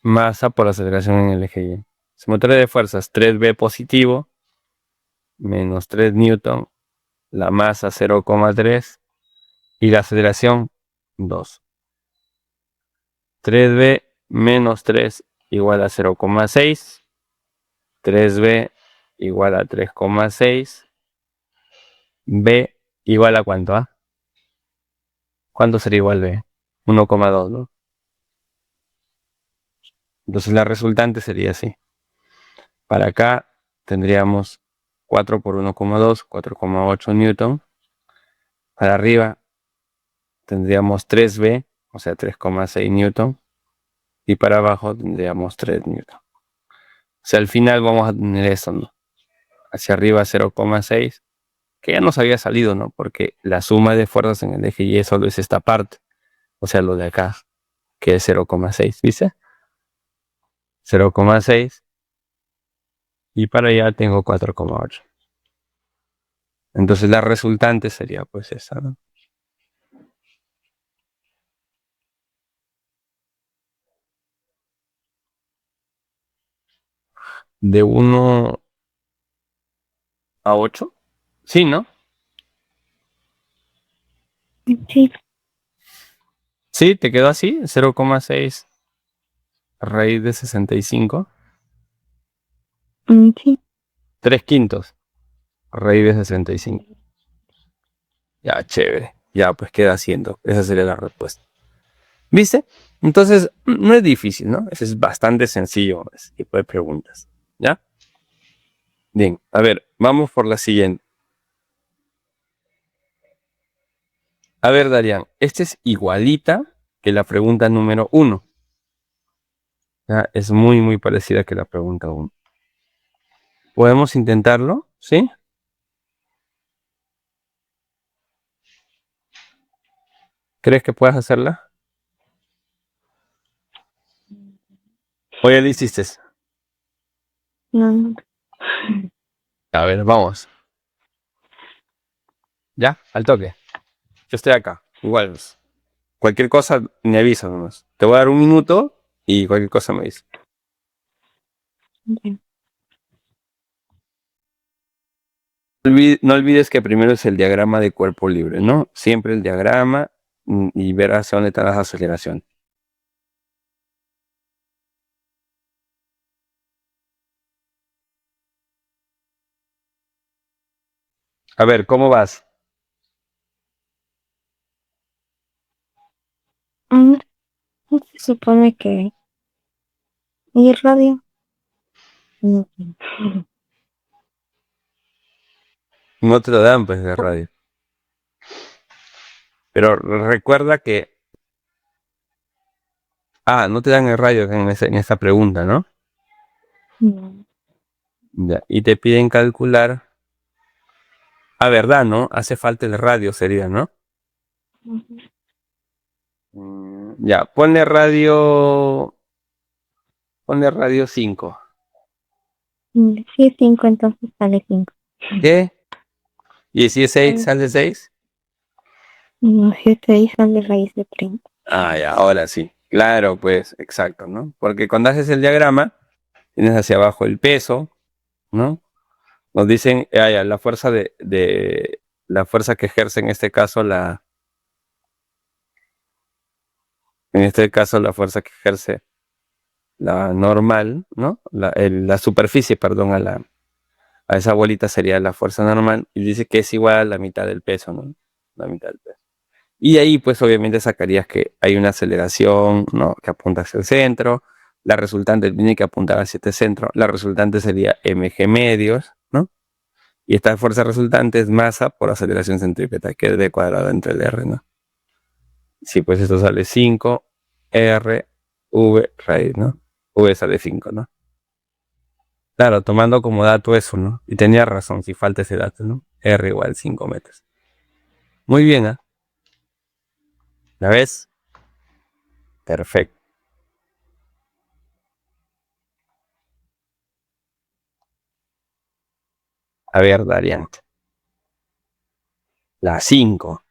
masa por aceleración en el eje Y. Sumatoria de fuerzas 3b positivo menos 3 newton, la masa 0,3 y la aceleración 2. 3b menos 3 igual a 0,6. 3b igual a 3,6. B igual a ¿cuánto? ¿Cuánto sería igual B? 1,2, ¿no? Entonces la resultante sería así. Para acá tendríamos 4 por 1,2, 4,8 newton. Para arriba tendríamos 3b, o sea 3,6 newton. Y para abajo tendríamos 3 newton. O sea, al final vamos a tener eso, ¿no? Hacia arriba 0,6, que ya nos había salido, ¿no? Porque la suma de fuerzas en el eje Y solo es esta parte. O sea, lo de acá, que es 0,6, ¿viste? 0,6 y para allá tengo 4,8. Entonces la resultante sería pues esa, ¿no? De 1 a 8. Sí, ¿no? Sí. Sí, te quedó así, 0,6 raíz de 65. Sí. 3 quintos raíz de 65. Ya, chévere. Ya, pues queda haciendo. Esa sería la respuesta. ¿Viste? Entonces, no es difícil, ¿no? Es bastante sencillo ese tipo de preguntas. ¿Ya? Bien, a ver, vamos por la siguiente. A ver, Darían, esta es igualita que la pregunta número 1. Es muy, muy parecida que la pregunta 1. ¿Podemos intentarlo? ¿Sí? ¿Crees que puedas hacerla? ¿O ya lo hiciste? No. A ver, vamos. ¿Ya? Al toque. Yo estoy acá. Igual. Cualquier cosa me avisa nomás. Te voy a dar un minuto y cualquier cosa me dice. Bien. No olvides que primero es el diagrama de cuerpo libre, ¿no? Siempre el diagrama y ver hacia dónde están las aceleraciones. A ver, ¿cómo vas? Se supone que... ¿Y el radio? No. No te lo dan, pues, de radio. Pero recuerda que... no te dan el radio en esta pregunta, ¿no? No. Ya, y te piden calcular. Verdad, ¿no? Hace falta el radio, sería, ¿no? Ujú. Ya, ponle radio. Ponle radio 5. Si es 5, entonces sale 5. ¿Qué? ¿Y si es 6, sale 6? No, si es 6, sale raíz de 30. Ya, ahora sí. Claro, pues, exacto, ¿no? Porque cuando haces el diagrama, tienes hacia abajo el peso, ¿no? Nos dicen, ya, la fuerza la fuerza que ejerce en este caso la fuerza que ejerce la normal, ¿no? La superficie, perdón, a esa bolita sería la fuerza normal, y dice que es igual a la mitad del peso, ¿no? La mitad del peso. Y ahí, pues, obviamente sacarías que hay una aceleración, ¿no? Que apunta hacia el centro. La resultante tiene que apuntar hacia este centro. La resultante sería mg medios, ¿no? Y esta fuerza resultante es masa por aceleración centrípeta, que es d cuadrado entre el r, ¿no? Sí, pues esto sale 5 r v raíz, ¿no? V sale 5, ¿no? Claro, tomando como dato eso, ¿no? Y tenía razón, si falta ese dato, ¿no? R igual 5 metros. Muy bien, ¿ah? ¿La ves? Perfecto. A ver, Darian. La 5.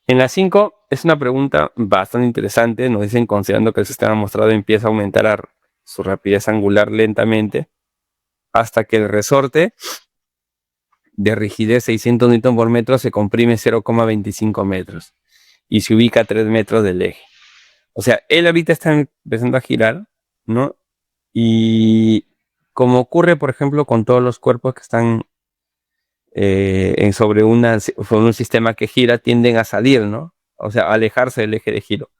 En la 5 es una pregunta bastante interesante. Nos dicen, considerando que el sistema mostrado empieza a aumentar su rapidez angular lentamente hasta que el resorte de rigidez 600 Newton por metro se comprime 0,25 metros y se ubica a 3 metros del eje. O sea, él ahorita está empezando a girar, ¿no? Y como ocurre, por ejemplo, con todos los cuerpos que están sobre un sistema que gira, tienden a salir, ¿no? O sea, a alejarse del eje de giro.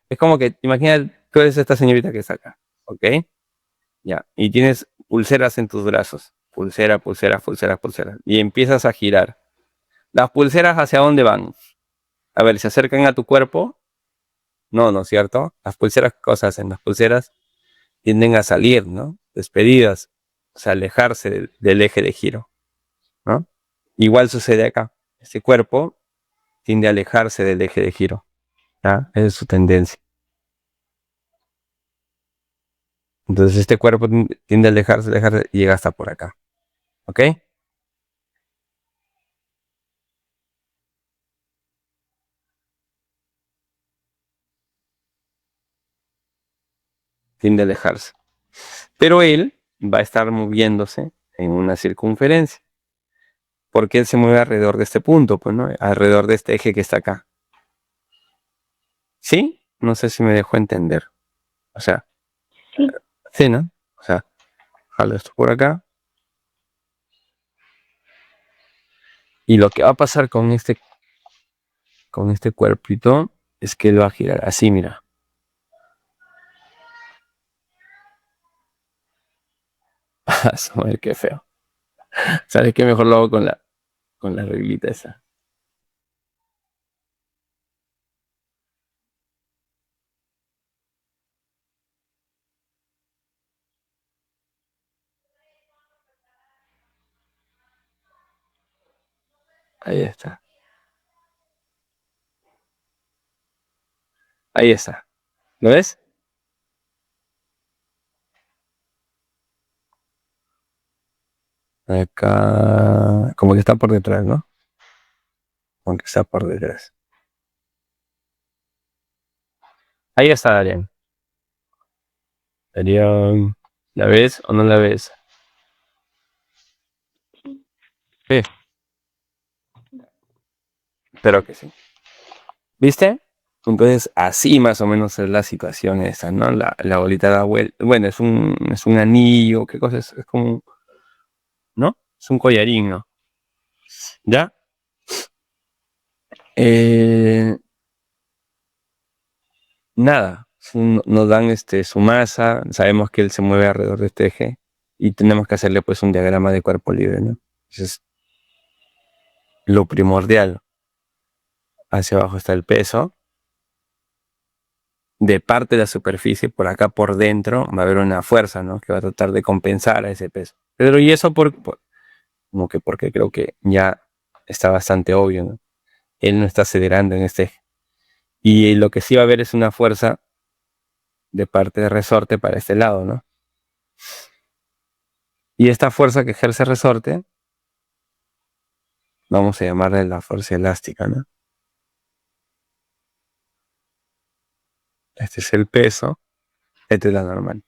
Es como que, imagina, tú eres esta señorita que está acá, ¿ok? Ya, y tienes pulseras en tus brazos. Pulsera, pulsera, pulsera, pulsera. Y empiezas a girar. ¿Las pulseras hacia dónde van? A ver, ¿se acercan a tu cuerpo? No, ¿no es cierto? Las pulseras, ¿qué cosas hacen? Las pulseras tienden a salir, ¿no? Despedidas, o sea, alejarse del eje de giro, ¿no? Igual sucede acá. Este cuerpo tiende a alejarse del eje de giro, ¿ya? Esa es su tendencia. Entonces este cuerpo tiende a alejarse y llega hasta por acá, ¿ok? Tiende a alejarse. Pero él va a estar moviéndose en una circunferencia, porque él se mueve alrededor de este punto, pues, ¿no? Alrededor de este eje que está acá. ¿Sí? No sé si me dejó entender. O sea, Sí. sí, ¿no? O sea, jalo esto por acá. Y lo que va a pasar con este cuerpito es que él va a girar así, mira. A ver qué feo. ¿Sabes qué? Mejor lo hago con la reglita esa. Ahí está. Ahí está. ¿Lo ves? Acá. Como que está por detrás, ¿no? Como que está por detrás. Ahí está, Darian. Darian. ¿La ves o no la ves? Sí. Espero que sí. ¿Viste? Entonces, así más o menos es la situación esa, ¿no? La bolita da vuelta. Bueno, es un anillo. ¿Qué cosa es? Es como. ¿No? Es un collarín, ¿no? ¿Ya? Nada. Nos dan su masa. Sabemos que él se mueve alrededor de este eje. Y tenemos que hacerle pues un diagrama de cuerpo libre, ¿no? Eso es lo primordial. Hacia abajo está el peso. de parte de la superficie, por acá por dentro, va a haber una fuerza, ¿no? Que va a tratar de compensar a ese peso. Pero ¿y eso como que porque creo que ya está bastante obvio, ¿no? Él no está acelerando en este eje. Y lo que sí va a haber es una fuerza de parte de resorte para este lado, ¿no? Y esta fuerza que ejerce resorte, vamos a llamarle la fuerza elástica, ¿no? Este es el peso, esta es la normal.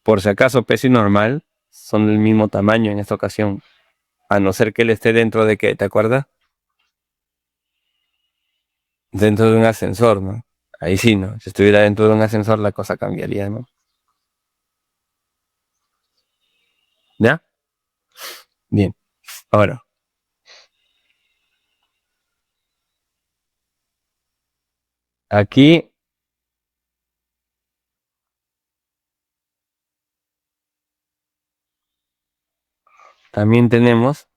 Por si acaso, peso y normal son del mismo tamaño en esta ocasión, a no ser que él esté dentro de ¿qué? ¿Te acuerdas? Dentro de un ascensor, ¿no? Ahí sí, ¿no? Si estuviera dentro de un ascensor, la cosa cambiaría, ¿no? ¿Ya? Bien. Ahora, aquí también tenemos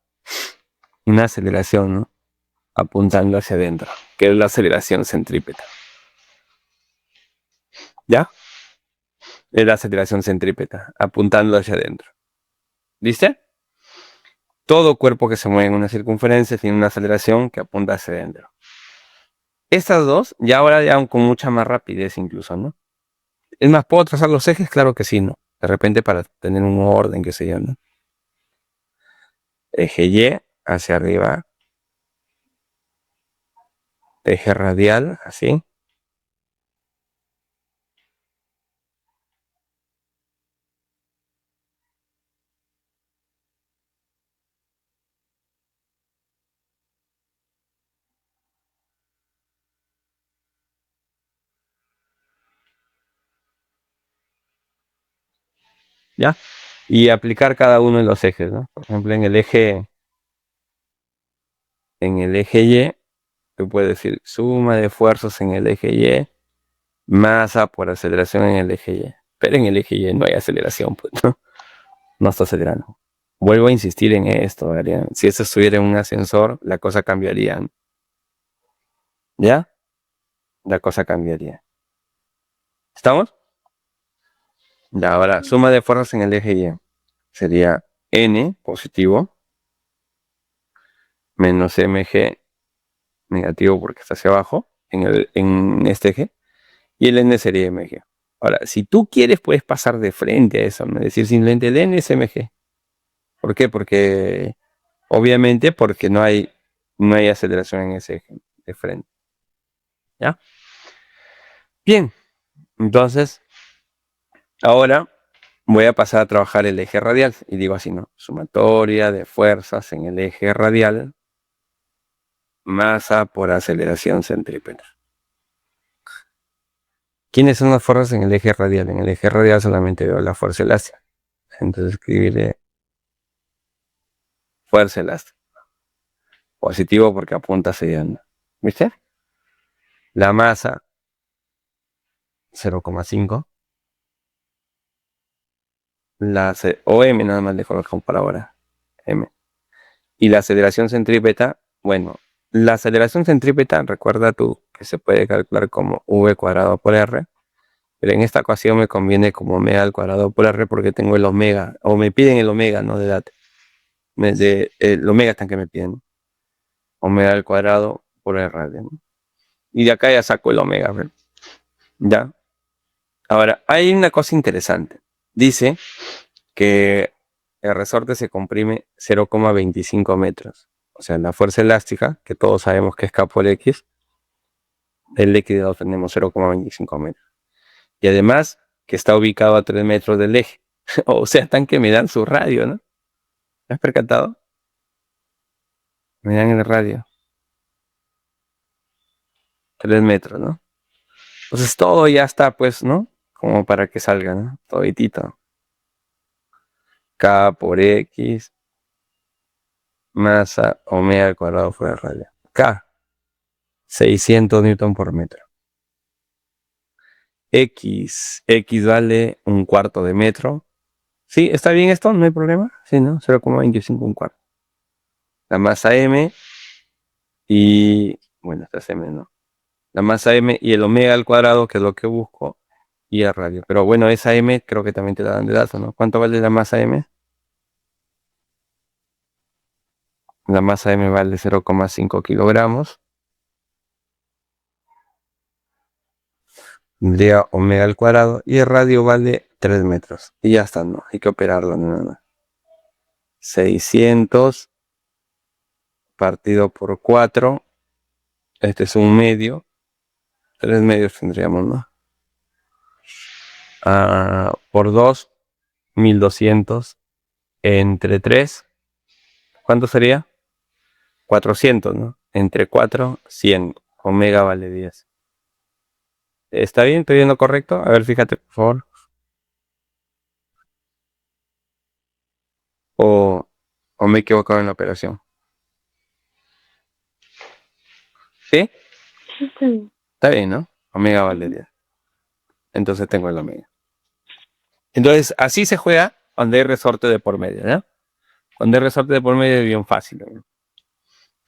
una aceleración, ¿no? Apuntando hacia adentro, que es la aceleración centrípeta. ¿Ya? Es la aceleración centrípeta, apuntando hacia adentro. ¿Viste? Todo cuerpo que se mueve en una circunferencia tiene una aceleración que apunta hacia adentro. Estas dos, ya ahora ya con mucha más rapidez incluso, ¿no? Es más, ¿puedo trazar los ejes? Claro que sí, ¿no? De repente para tener un orden, qué sé yo, ¿no? Eje Y hacia arriba, eje radial, así. ¿Ya? Y aplicar cada uno de los ejes, ¿no? Por ejemplo, en el eje Y, se puede decir suma de fuerzas en el eje Y, masa por aceleración en el eje Y. Pero en el eje Y no hay aceleración, pues, ¿no? No está acelerando. Vuelvo a insistir en esto, ¿verdad? Si esto estuviera en un ascensor, la cosa cambiaría, ¿no? ¿Ya? La cosa cambiaría. ¿Estamos? Ya, ahora, suma de fuerzas en el eje Y sería N positivo menos mg negativo porque está hacia abajo en este eje, y el N sería mg. Ahora, si tú quieres, puedes pasar de frente a eso, ¿no? Es decir, simplemente el N es mg. ¿Por qué? Porque, obviamente, porque no hay aceleración en ese eje de frente. ¿Ya? Bien, entonces, ahora voy a pasar a trabajar el eje radial. Y digo así, ¿no? Sumatoria de fuerzas en el eje radial, masa por aceleración centrípeta. ¿Quiénes son las fuerzas en el eje radial? En el eje radial solamente veo la fuerza elástica. Entonces escribiré fuerza elástica. Positivo porque apunta hacia allá. ¿Viste? La masa 0,5. O M nada más le coloco para ahora. M. Y la aceleración centrípeta, bueno, la aceleración centrípeta, recuerda tú que se puede calcular como V cuadrado por R, pero en esta ocasión me conviene como omega al cuadrado por R porque tengo el omega, o me piden el omega, no de date. El omega están que me piden. Omega al cuadrado por R radio, ¿no? Y de acá ya saco el omega, ¿ver? ¿Ya? Ahora, hay una cosa interesante. Dice que el resorte se comprime 0,25 metros. O sea, la fuerza elástica, que todos sabemos que es K por X, del líquido tenemos 0,25 metros. Y además que está ubicado a 3 metros del eje. O sea, están que me dan su radio, ¿no? ¿Te has percatado? Me dan el radio. 3 metros, ¿no? Entonces todo ya está, pues, ¿no? Como para que salga, ¿no? Toditito. K por X, masa omega al cuadrado fuera radio. K, 600 newton por metro. X vale un cuarto de metro. ¿Sí? ¿Está bien esto? ¿No hay problema? Sí, ¿no? 0,25 un cuarto. La masa M y, bueno, esta es M, ¿no? La masa m y el omega al cuadrado, que es lo que busco, y el radio. Pero bueno, esa m creo que también te la dan de datos, ¿no? ¿Cuánto vale la masa m? La masa m vale 0,5 kilogramos. Tendría omega al cuadrado y el radio vale 3 metros. Y ya está, ¿no? Hay que operarlo nada más. 600 partido por 4. Este es un medio. 3 medios tendríamos, ¿no? Por 2, 1200. Entre 3, ¿cuánto sería? 400, ¿no? Entre 4, 100. Omega vale 10. ¿Está bien? ¿Estoy viendo correcto? A ver, fíjate, por favor. O, o me he equivocado en la operación. ¿Sí? Sí, está bien. Está bien, ¿no? Omega vale 10. Entonces tengo el omega. Entonces, así se juega cuando hay resorte de por medio, ¿no? Cuando hay resorte de por medio es bien fácil, ¿no?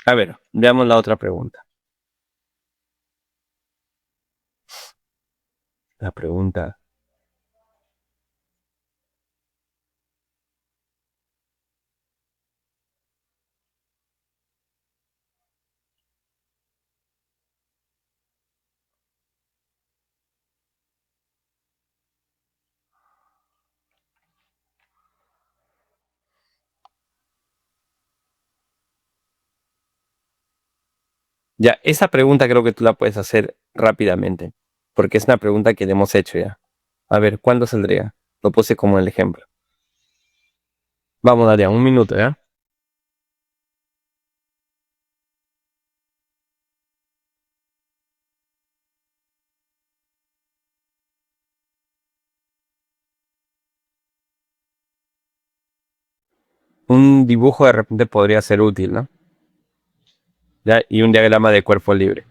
A ver, veamos la otra pregunta. La pregunta. Ya, esa pregunta creo que tú la puedes hacer rápidamente, porque es una pregunta que le hemos hecho ya. A ver, ¿cuándo saldría? Lo puse como el ejemplo. Vamos, Daria, un minuto, ¿ya? Un dibujo de repente podría ser útil, ¿no? ¿Ya? Y un diagrama de cuerpo libre.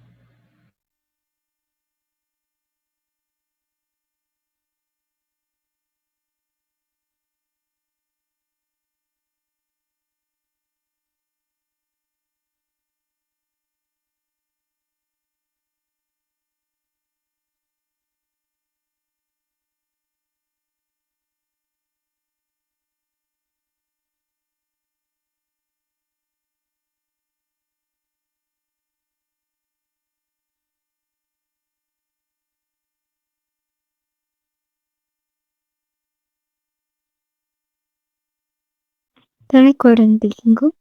Sale 45.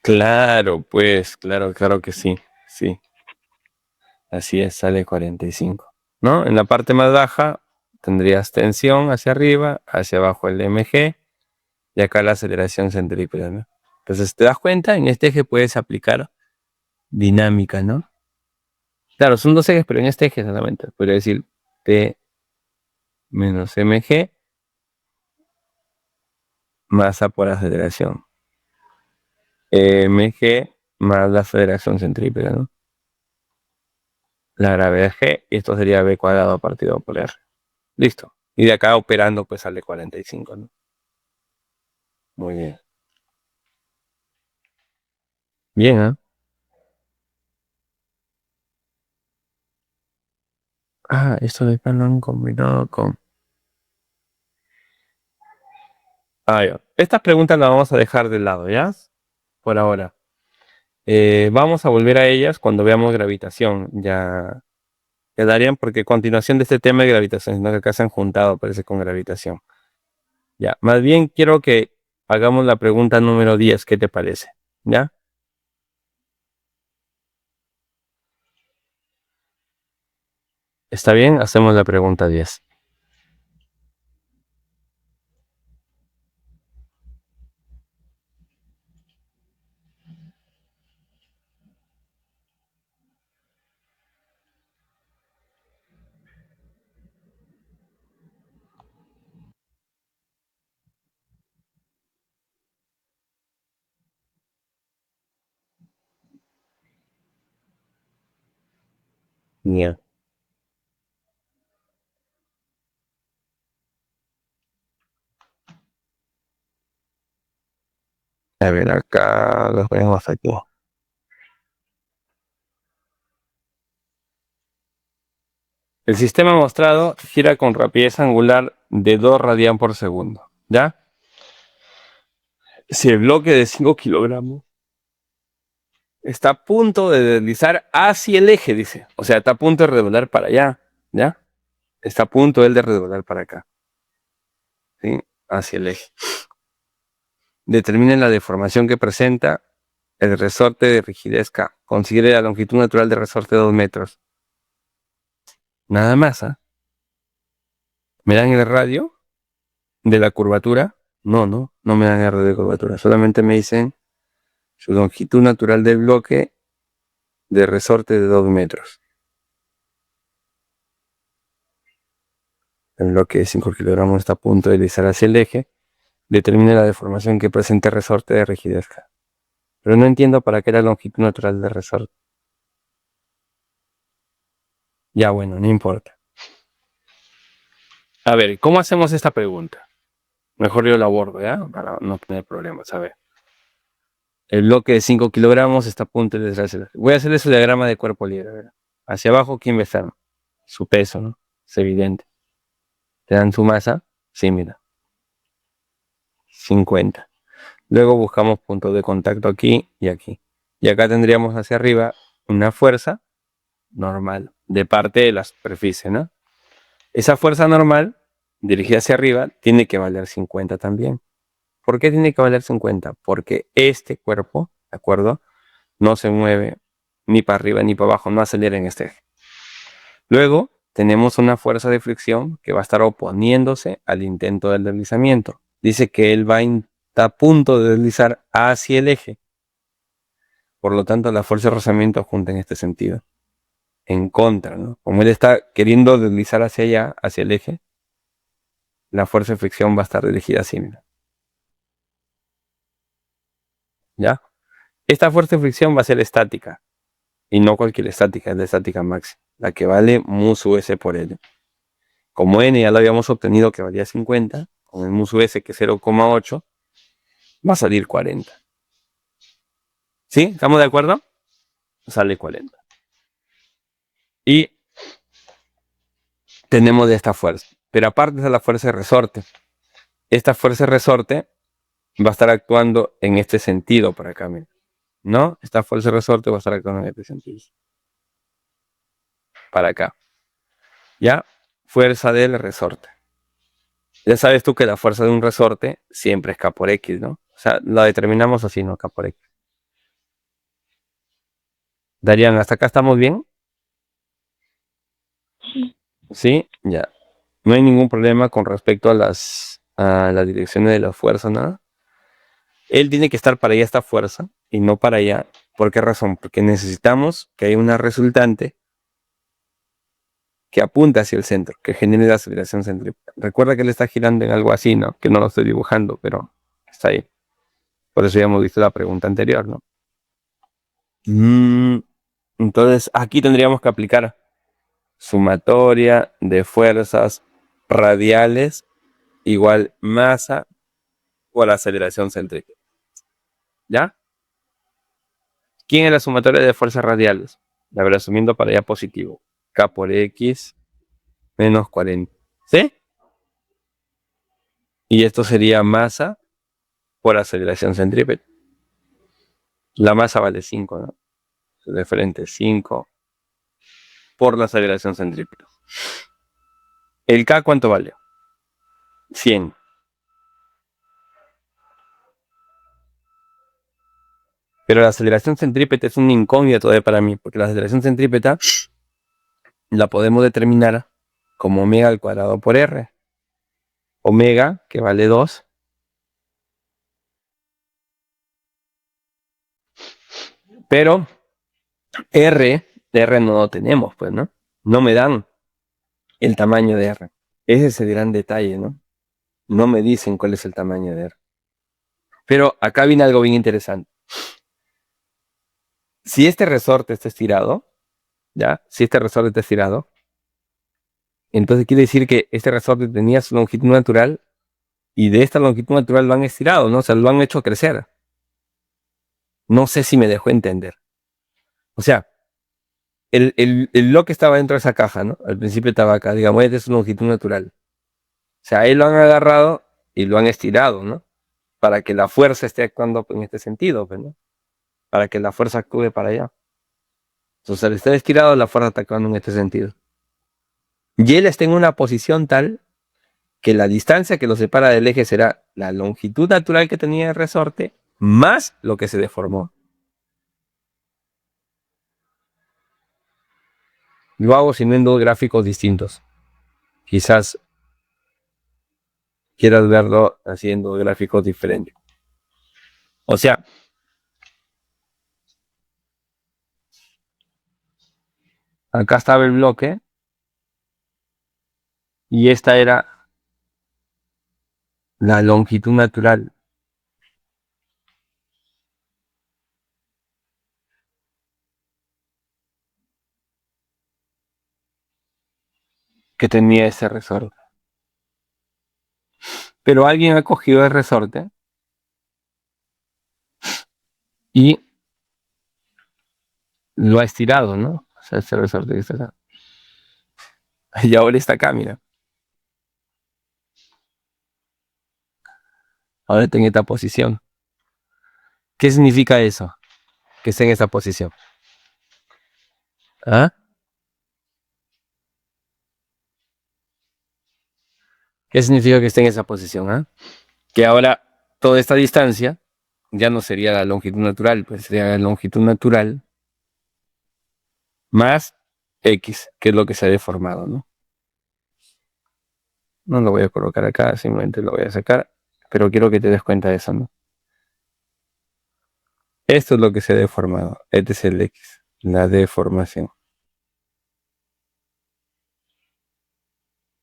Claro, pues, claro que sí. Sí, así es, sale 45. ¿No? En la parte más baja tendrías tensión hacia arriba, hacia abajo el mg y acá la aceleración centrípeta, ¿no? Entonces, ¿te das cuenta? En este eje puedes aplicar dinámica, ¿no? Claro, son dos ejes, pero en este eje solamente. Podría decir T menos mg, masa por aceleración. Mg más la aceleración centrípeta, ¿no? La gravedad G, y esto sería B cuadrado partido por R. Listo. Y de acá operando, pues sale 45, ¿no? Muy bien. Bien, ¿ah? Esto de acá lo han combinado con... Ya. Estas preguntas las vamos a dejar de lado, ¿ya? Por ahora. Vamos a volver a ellas cuando veamos gravitación. Ya quedarían porque a continuación de este tema de gravitación, ¿no? Que acá se han juntado, parece, con gravitación. Ya, más bien quiero que hagamos la pregunta número 10, ¿qué te parece? ¿Ya? ¿Está bien? Hacemos la pregunta 10. Ya. A ver, acá los vemos aquí. El sistema mostrado gira con rapidez angular de 2 radian por segundo, ¿ya? Si el bloque de 5 kilogramos está a punto de deslizar hacia el eje, dice. O sea, está a punto de redoblar para allá, ¿ya? Está a punto él de redoblar para acá, ¿sí? Hacia el eje. Determine la deformación que presenta el resorte de rigidez K. Considere la longitud natural del resorte de 2 metros. Nada más, ¿ah? ¿Me dan el radio de la curvatura? No me dan el radio de curvatura. Solamente me dicen su longitud natural del bloque de resorte de 2 metros. El bloque de 5 kilogramos está a punto de deslizar hacia el eje. Determine la deformación que presenta el resorte de rigidez K. Pero no entiendo para qué la longitud natural del resorte. Ya bueno, no importa. A ver, ¿cómo hacemos esta pregunta? Mejor yo la abordo, ¿ya? Para no tener problemas. A ver. El bloque de 5 kilogramos está a punto de deslizarse. Voy a hacerle su diagrama de cuerpo libre. A ver. Hacia abajo, ¿quién va a estar? Su peso, ¿no? Es evidente. Te dan su masa. Sí, mira. 50. Luego buscamos puntos de contacto aquí y aquí. Y acá tendríamos hacia arriba una fuerza normal de parte de la superficie, ¿no? Esa fuerza normal dirigida hacia arriba tiene que valer 50 también. ¿Por qué tiene que valer 50? Porque este cuerpo, ¿de acuerdo? No se mueve ni para arriba ni para abajo, no acelera en este eje. Luego tenemos una fuerza de fricción que va a estar oponiéndose al intento del deslizamiento. Dice que él va a punto de deslizar hacia el eje. Por lo tanto, la fuerza de rozamiento junta en este sentido. En contra, ¿no? Como él está queriendo deslizar hacia allá, hacia el eje, la fuerza de fricción va a estar dirigida así, mira. ¿Ya? Esta fuerza de fricción va a ser estática. Y no cualquier estática, es la estática máxima. La que vale mu sub s por L. Como n ya lo habíamos obtenido que valía 50, con el mu sub s que es 0,8, va a salir 40. ¿Sí? ¿Estamos de acuerdo? Sale 40. Y tenemos de esta fuerza. Pero aparte de la fuerza de resorte, esta fuerza de resorte va a estar actuando en este sentido por acá, mira. ¿No? Esta fuerza de resorte va a estar actuando en este sentido. Para acá. ¿Ya? Fuerza del resorte. Ya sabes tú que la fuerza de un resorte siempre es K por X, ¿no? O sea, la determinamos así, ¿no? K por X. Darían, ¿hasta acá estamos bien? Sí, ya. No hay ningún problema con respecto a las direcciones de la fuerza, nada. Él tiene que estar para allá esta fuerza y no para allá. ¿Por qué razón? Porque necesitamos que haya una resultante que apunte hacia el centro, que genere la aceleración centrípeta. Recuerda que él está girando en algo así, ¿no? Que no lo estoy dibujando, pero está ahí. Por eso ya hemos visto la pregunta anterior, ¿no? Entonces, aquí tendríamos que aplicar sumatoria de fuerzas radiales igual masa por aceleración centrípeta. ¿Ya? ¿Quién es la sumatoria de fuerzas radiales? La verdad, asumiendo para allá positivo. K por X menos 40. ¿Sí? Y esto sería masa por aceleración centrípeta. La masa vale 5, ¿no? De frente 5 por la aceleración centrípeta. ¿El K cuánto vale? 100. Pero la aceleración centrípeta es una incógnita todavía para mí, porque la aceleración centrípeta la podemos determinar como omega al cuadrado por R. Omega, que vale 2. Pero R no lo tenemos, pues, ¿no? No me dan el tamaño de R. Ese es el gran detalle, ¿no? No me dicen cuál es el tamaño de R. Pero acá viene algo bien interesante. Si este resorte está estirado, ¿ya? Si este resorte está estirado, entonces quiere decir que este resorte tenía su longitud natural y de esta longitud natural lo han estirado, ¿no? O sea, lo han hecho crecer. No sé si me dejó entender. O sea, el bloque estaba dentro de esa caja, ¿no? Al principio estaba acá, digamos, esta es su longitud natural. O sea, ahí lo han agarrado y lo han estirado, ¿no? Para que la fuerza esté actuando en este sentido, pues, ¿no? Para que la fuerza actúe para allá. Entonces, al estar estirado, la fuerza está actuando en este sentido. Y él está en una posición tal que la distancia que lo separa del eje será la longitud natural que tenía el resorte más lo que se deformó. Lo hago siguiendo gráficos distintos. Quizás quieras verlo haciendo gráficos diferentes. O sea, acá estaba el bloque y esta era la longitud natural que tenía ese resorte. Pero alguien ha cogido el resorte y lo ha estirado, ¿no? O sea, ese resorte que está acá. Y ahora está acá, mira. Ahora está en esta posición. ¿Qué significa eso? Que esté en esta posición. ¿Ah? ¿Qué significa que esté en esa posición? ¿Ah? Que ahora toda esta distancia ya no sería la longitud natural, pues sería la longitud natural más X, que es lo que se ha deformado, ¿no? No lo voy a colocar acá, simplemente lo voy a sacar, pero quiero que te des cuenta de eso, ¿no? Esto es lo que se ha deformado. Este es el X, la deformación.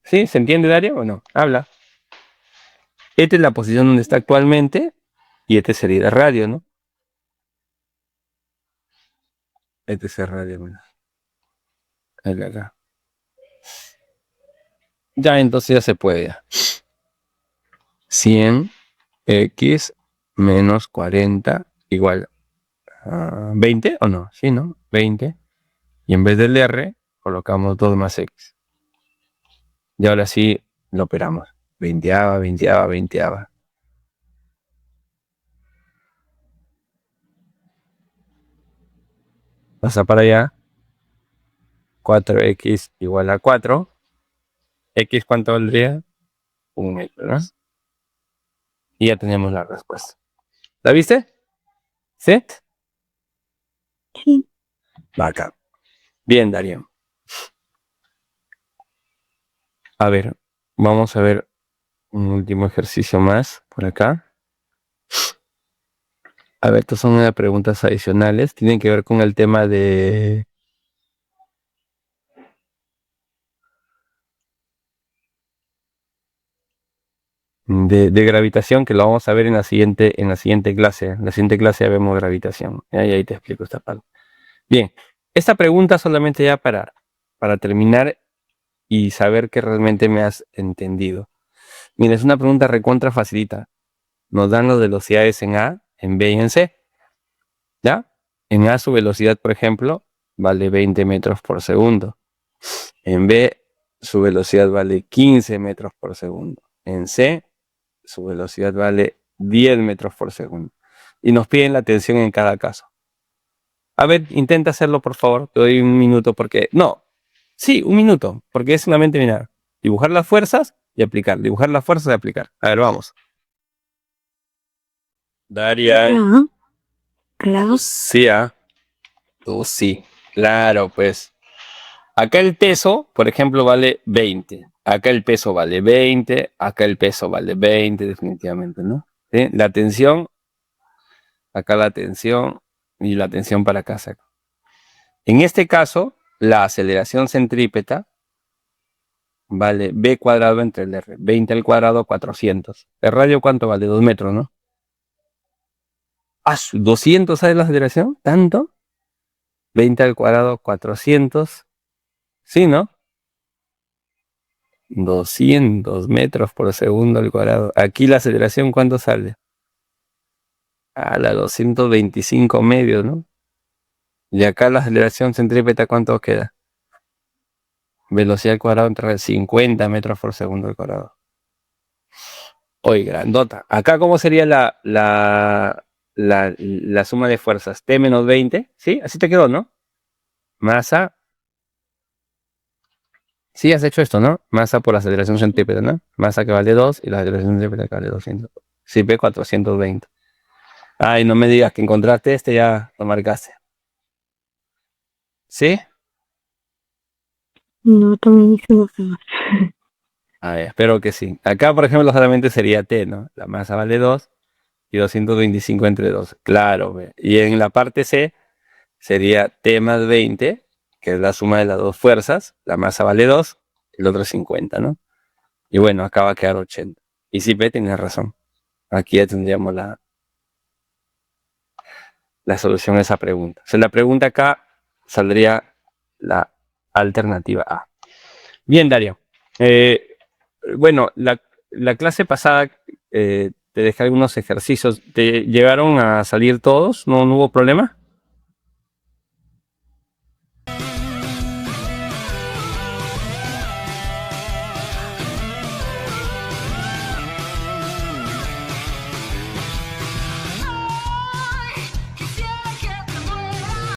¿Sí? ¿Se entiende, Dario, o no? Habla. Esta es la posición donde está actualmente y este sería el radio, ¿no? Este es el radio, mira. El de acá. Ya, entonces ya se puede. Ya. 100x menos 40 igual a 20, ¿o no? Sí, ¿no? 20. Y en vez del R, colocamos 2 más X. Y ahora sí lo operamos. 20ava. Pasa para allá. 4x igual a 4. ¿X cuánto valdría? 1 metro, ¿no? Y ya tenemos la respuesta. ¿La viste? ¿Sí? Sí. Bacán. Bien, Darío. A ver, vamos a ver un último ejercicio más por acá. A ver, estas son unas preguntas adicionales. Tienen que ver con el tema de gravitación, que lo vamos a ver en la siguiente clase. En la siguiente clase ya vemos gravitación. Y ahí te explico esta parte. Bien, esta pregunta solamente ya para terminar y saber que realmente me has entendido. Mira, es una pregunta recontra facilita. Nos dan las velocidades en A, en B y en C. ¿Ya? En A su velocidad, por ejemplo, vale 20 metros por segundo. En B su velocidad vale 15 metros por segundo. En C su velocidad vale 10 metros por segundo. Y nos piden la tensión en cada caso. A ver, intenta hacerlo, por favor. Te doy un minuto porque... No, sí, un minuto. Porque es solamente, mirar, dibujar las fuerzas y aplicar. Dibujar las fuerzas y aplicar. A ver, vamos. Daria. Ah, claro. Sí, tú sí. Claro, pues. Acá el peso, por ejemplo, vale 20. Acá el peso vale 20. Acá el peso vale 20, definitivamente, ¿no? ¿Sí? La tensión, acá la tensión y la tensión para acá. En este caso, la aceleración centrípeta vale b cuadrado entre el r. 20 al cuadrado, 400. ¿El radio cuánto vale? 2 metros, ¿no? Ah, 200, ¿sabes la aceleración? ¿Tanto? 20 al cuadrado, 400. Sí, ¿no? 200 metros por segundo al cuadrado. Aquí la aceleración, ¿cuánto sale? A la 225 medios, ¿no? Y acá la aceleración centrípeta, ¿cuánto queda? Velocidad al cuadrado entre 50 metros por segundo al cuadrado. Oye, grandota. Acá, ¿cómo sería la suma de fuerzas? T menos 20, ¿sí? Así te quedó, ¿no? Masa. Sí, has hecho esto, ¿no? Masa por aceleración centrípeta, ¿no? Masa que vale 2 y la aceleración centrípeta que vale 200. Sí, P 420. Ay, no me digas que encontraste este, ya lo marcaste. ¿Sí? No, también hice los demás. A ver, espero que sí. Acá, por ejemplo, solamente sería T, ¿no? La masa vale 2 y 225 entre 2. Claro, ve. Y en la parte C sería T más 20, que es la suma de las dos fuerzas. La masa vale 2, el otro es 50, ¿no? Y bueno, acá va a quedar 80. Y sí, P tiene razón. Aquí ya tendríamos la solución a esa pregunta. O sea, la pregunta acá saldría la alternativa A. Bien, Dario. Bueno, la clase pasada te dejé algunos ejercicios. ¿Te llegaron a salir todos? ¿No hubo problema?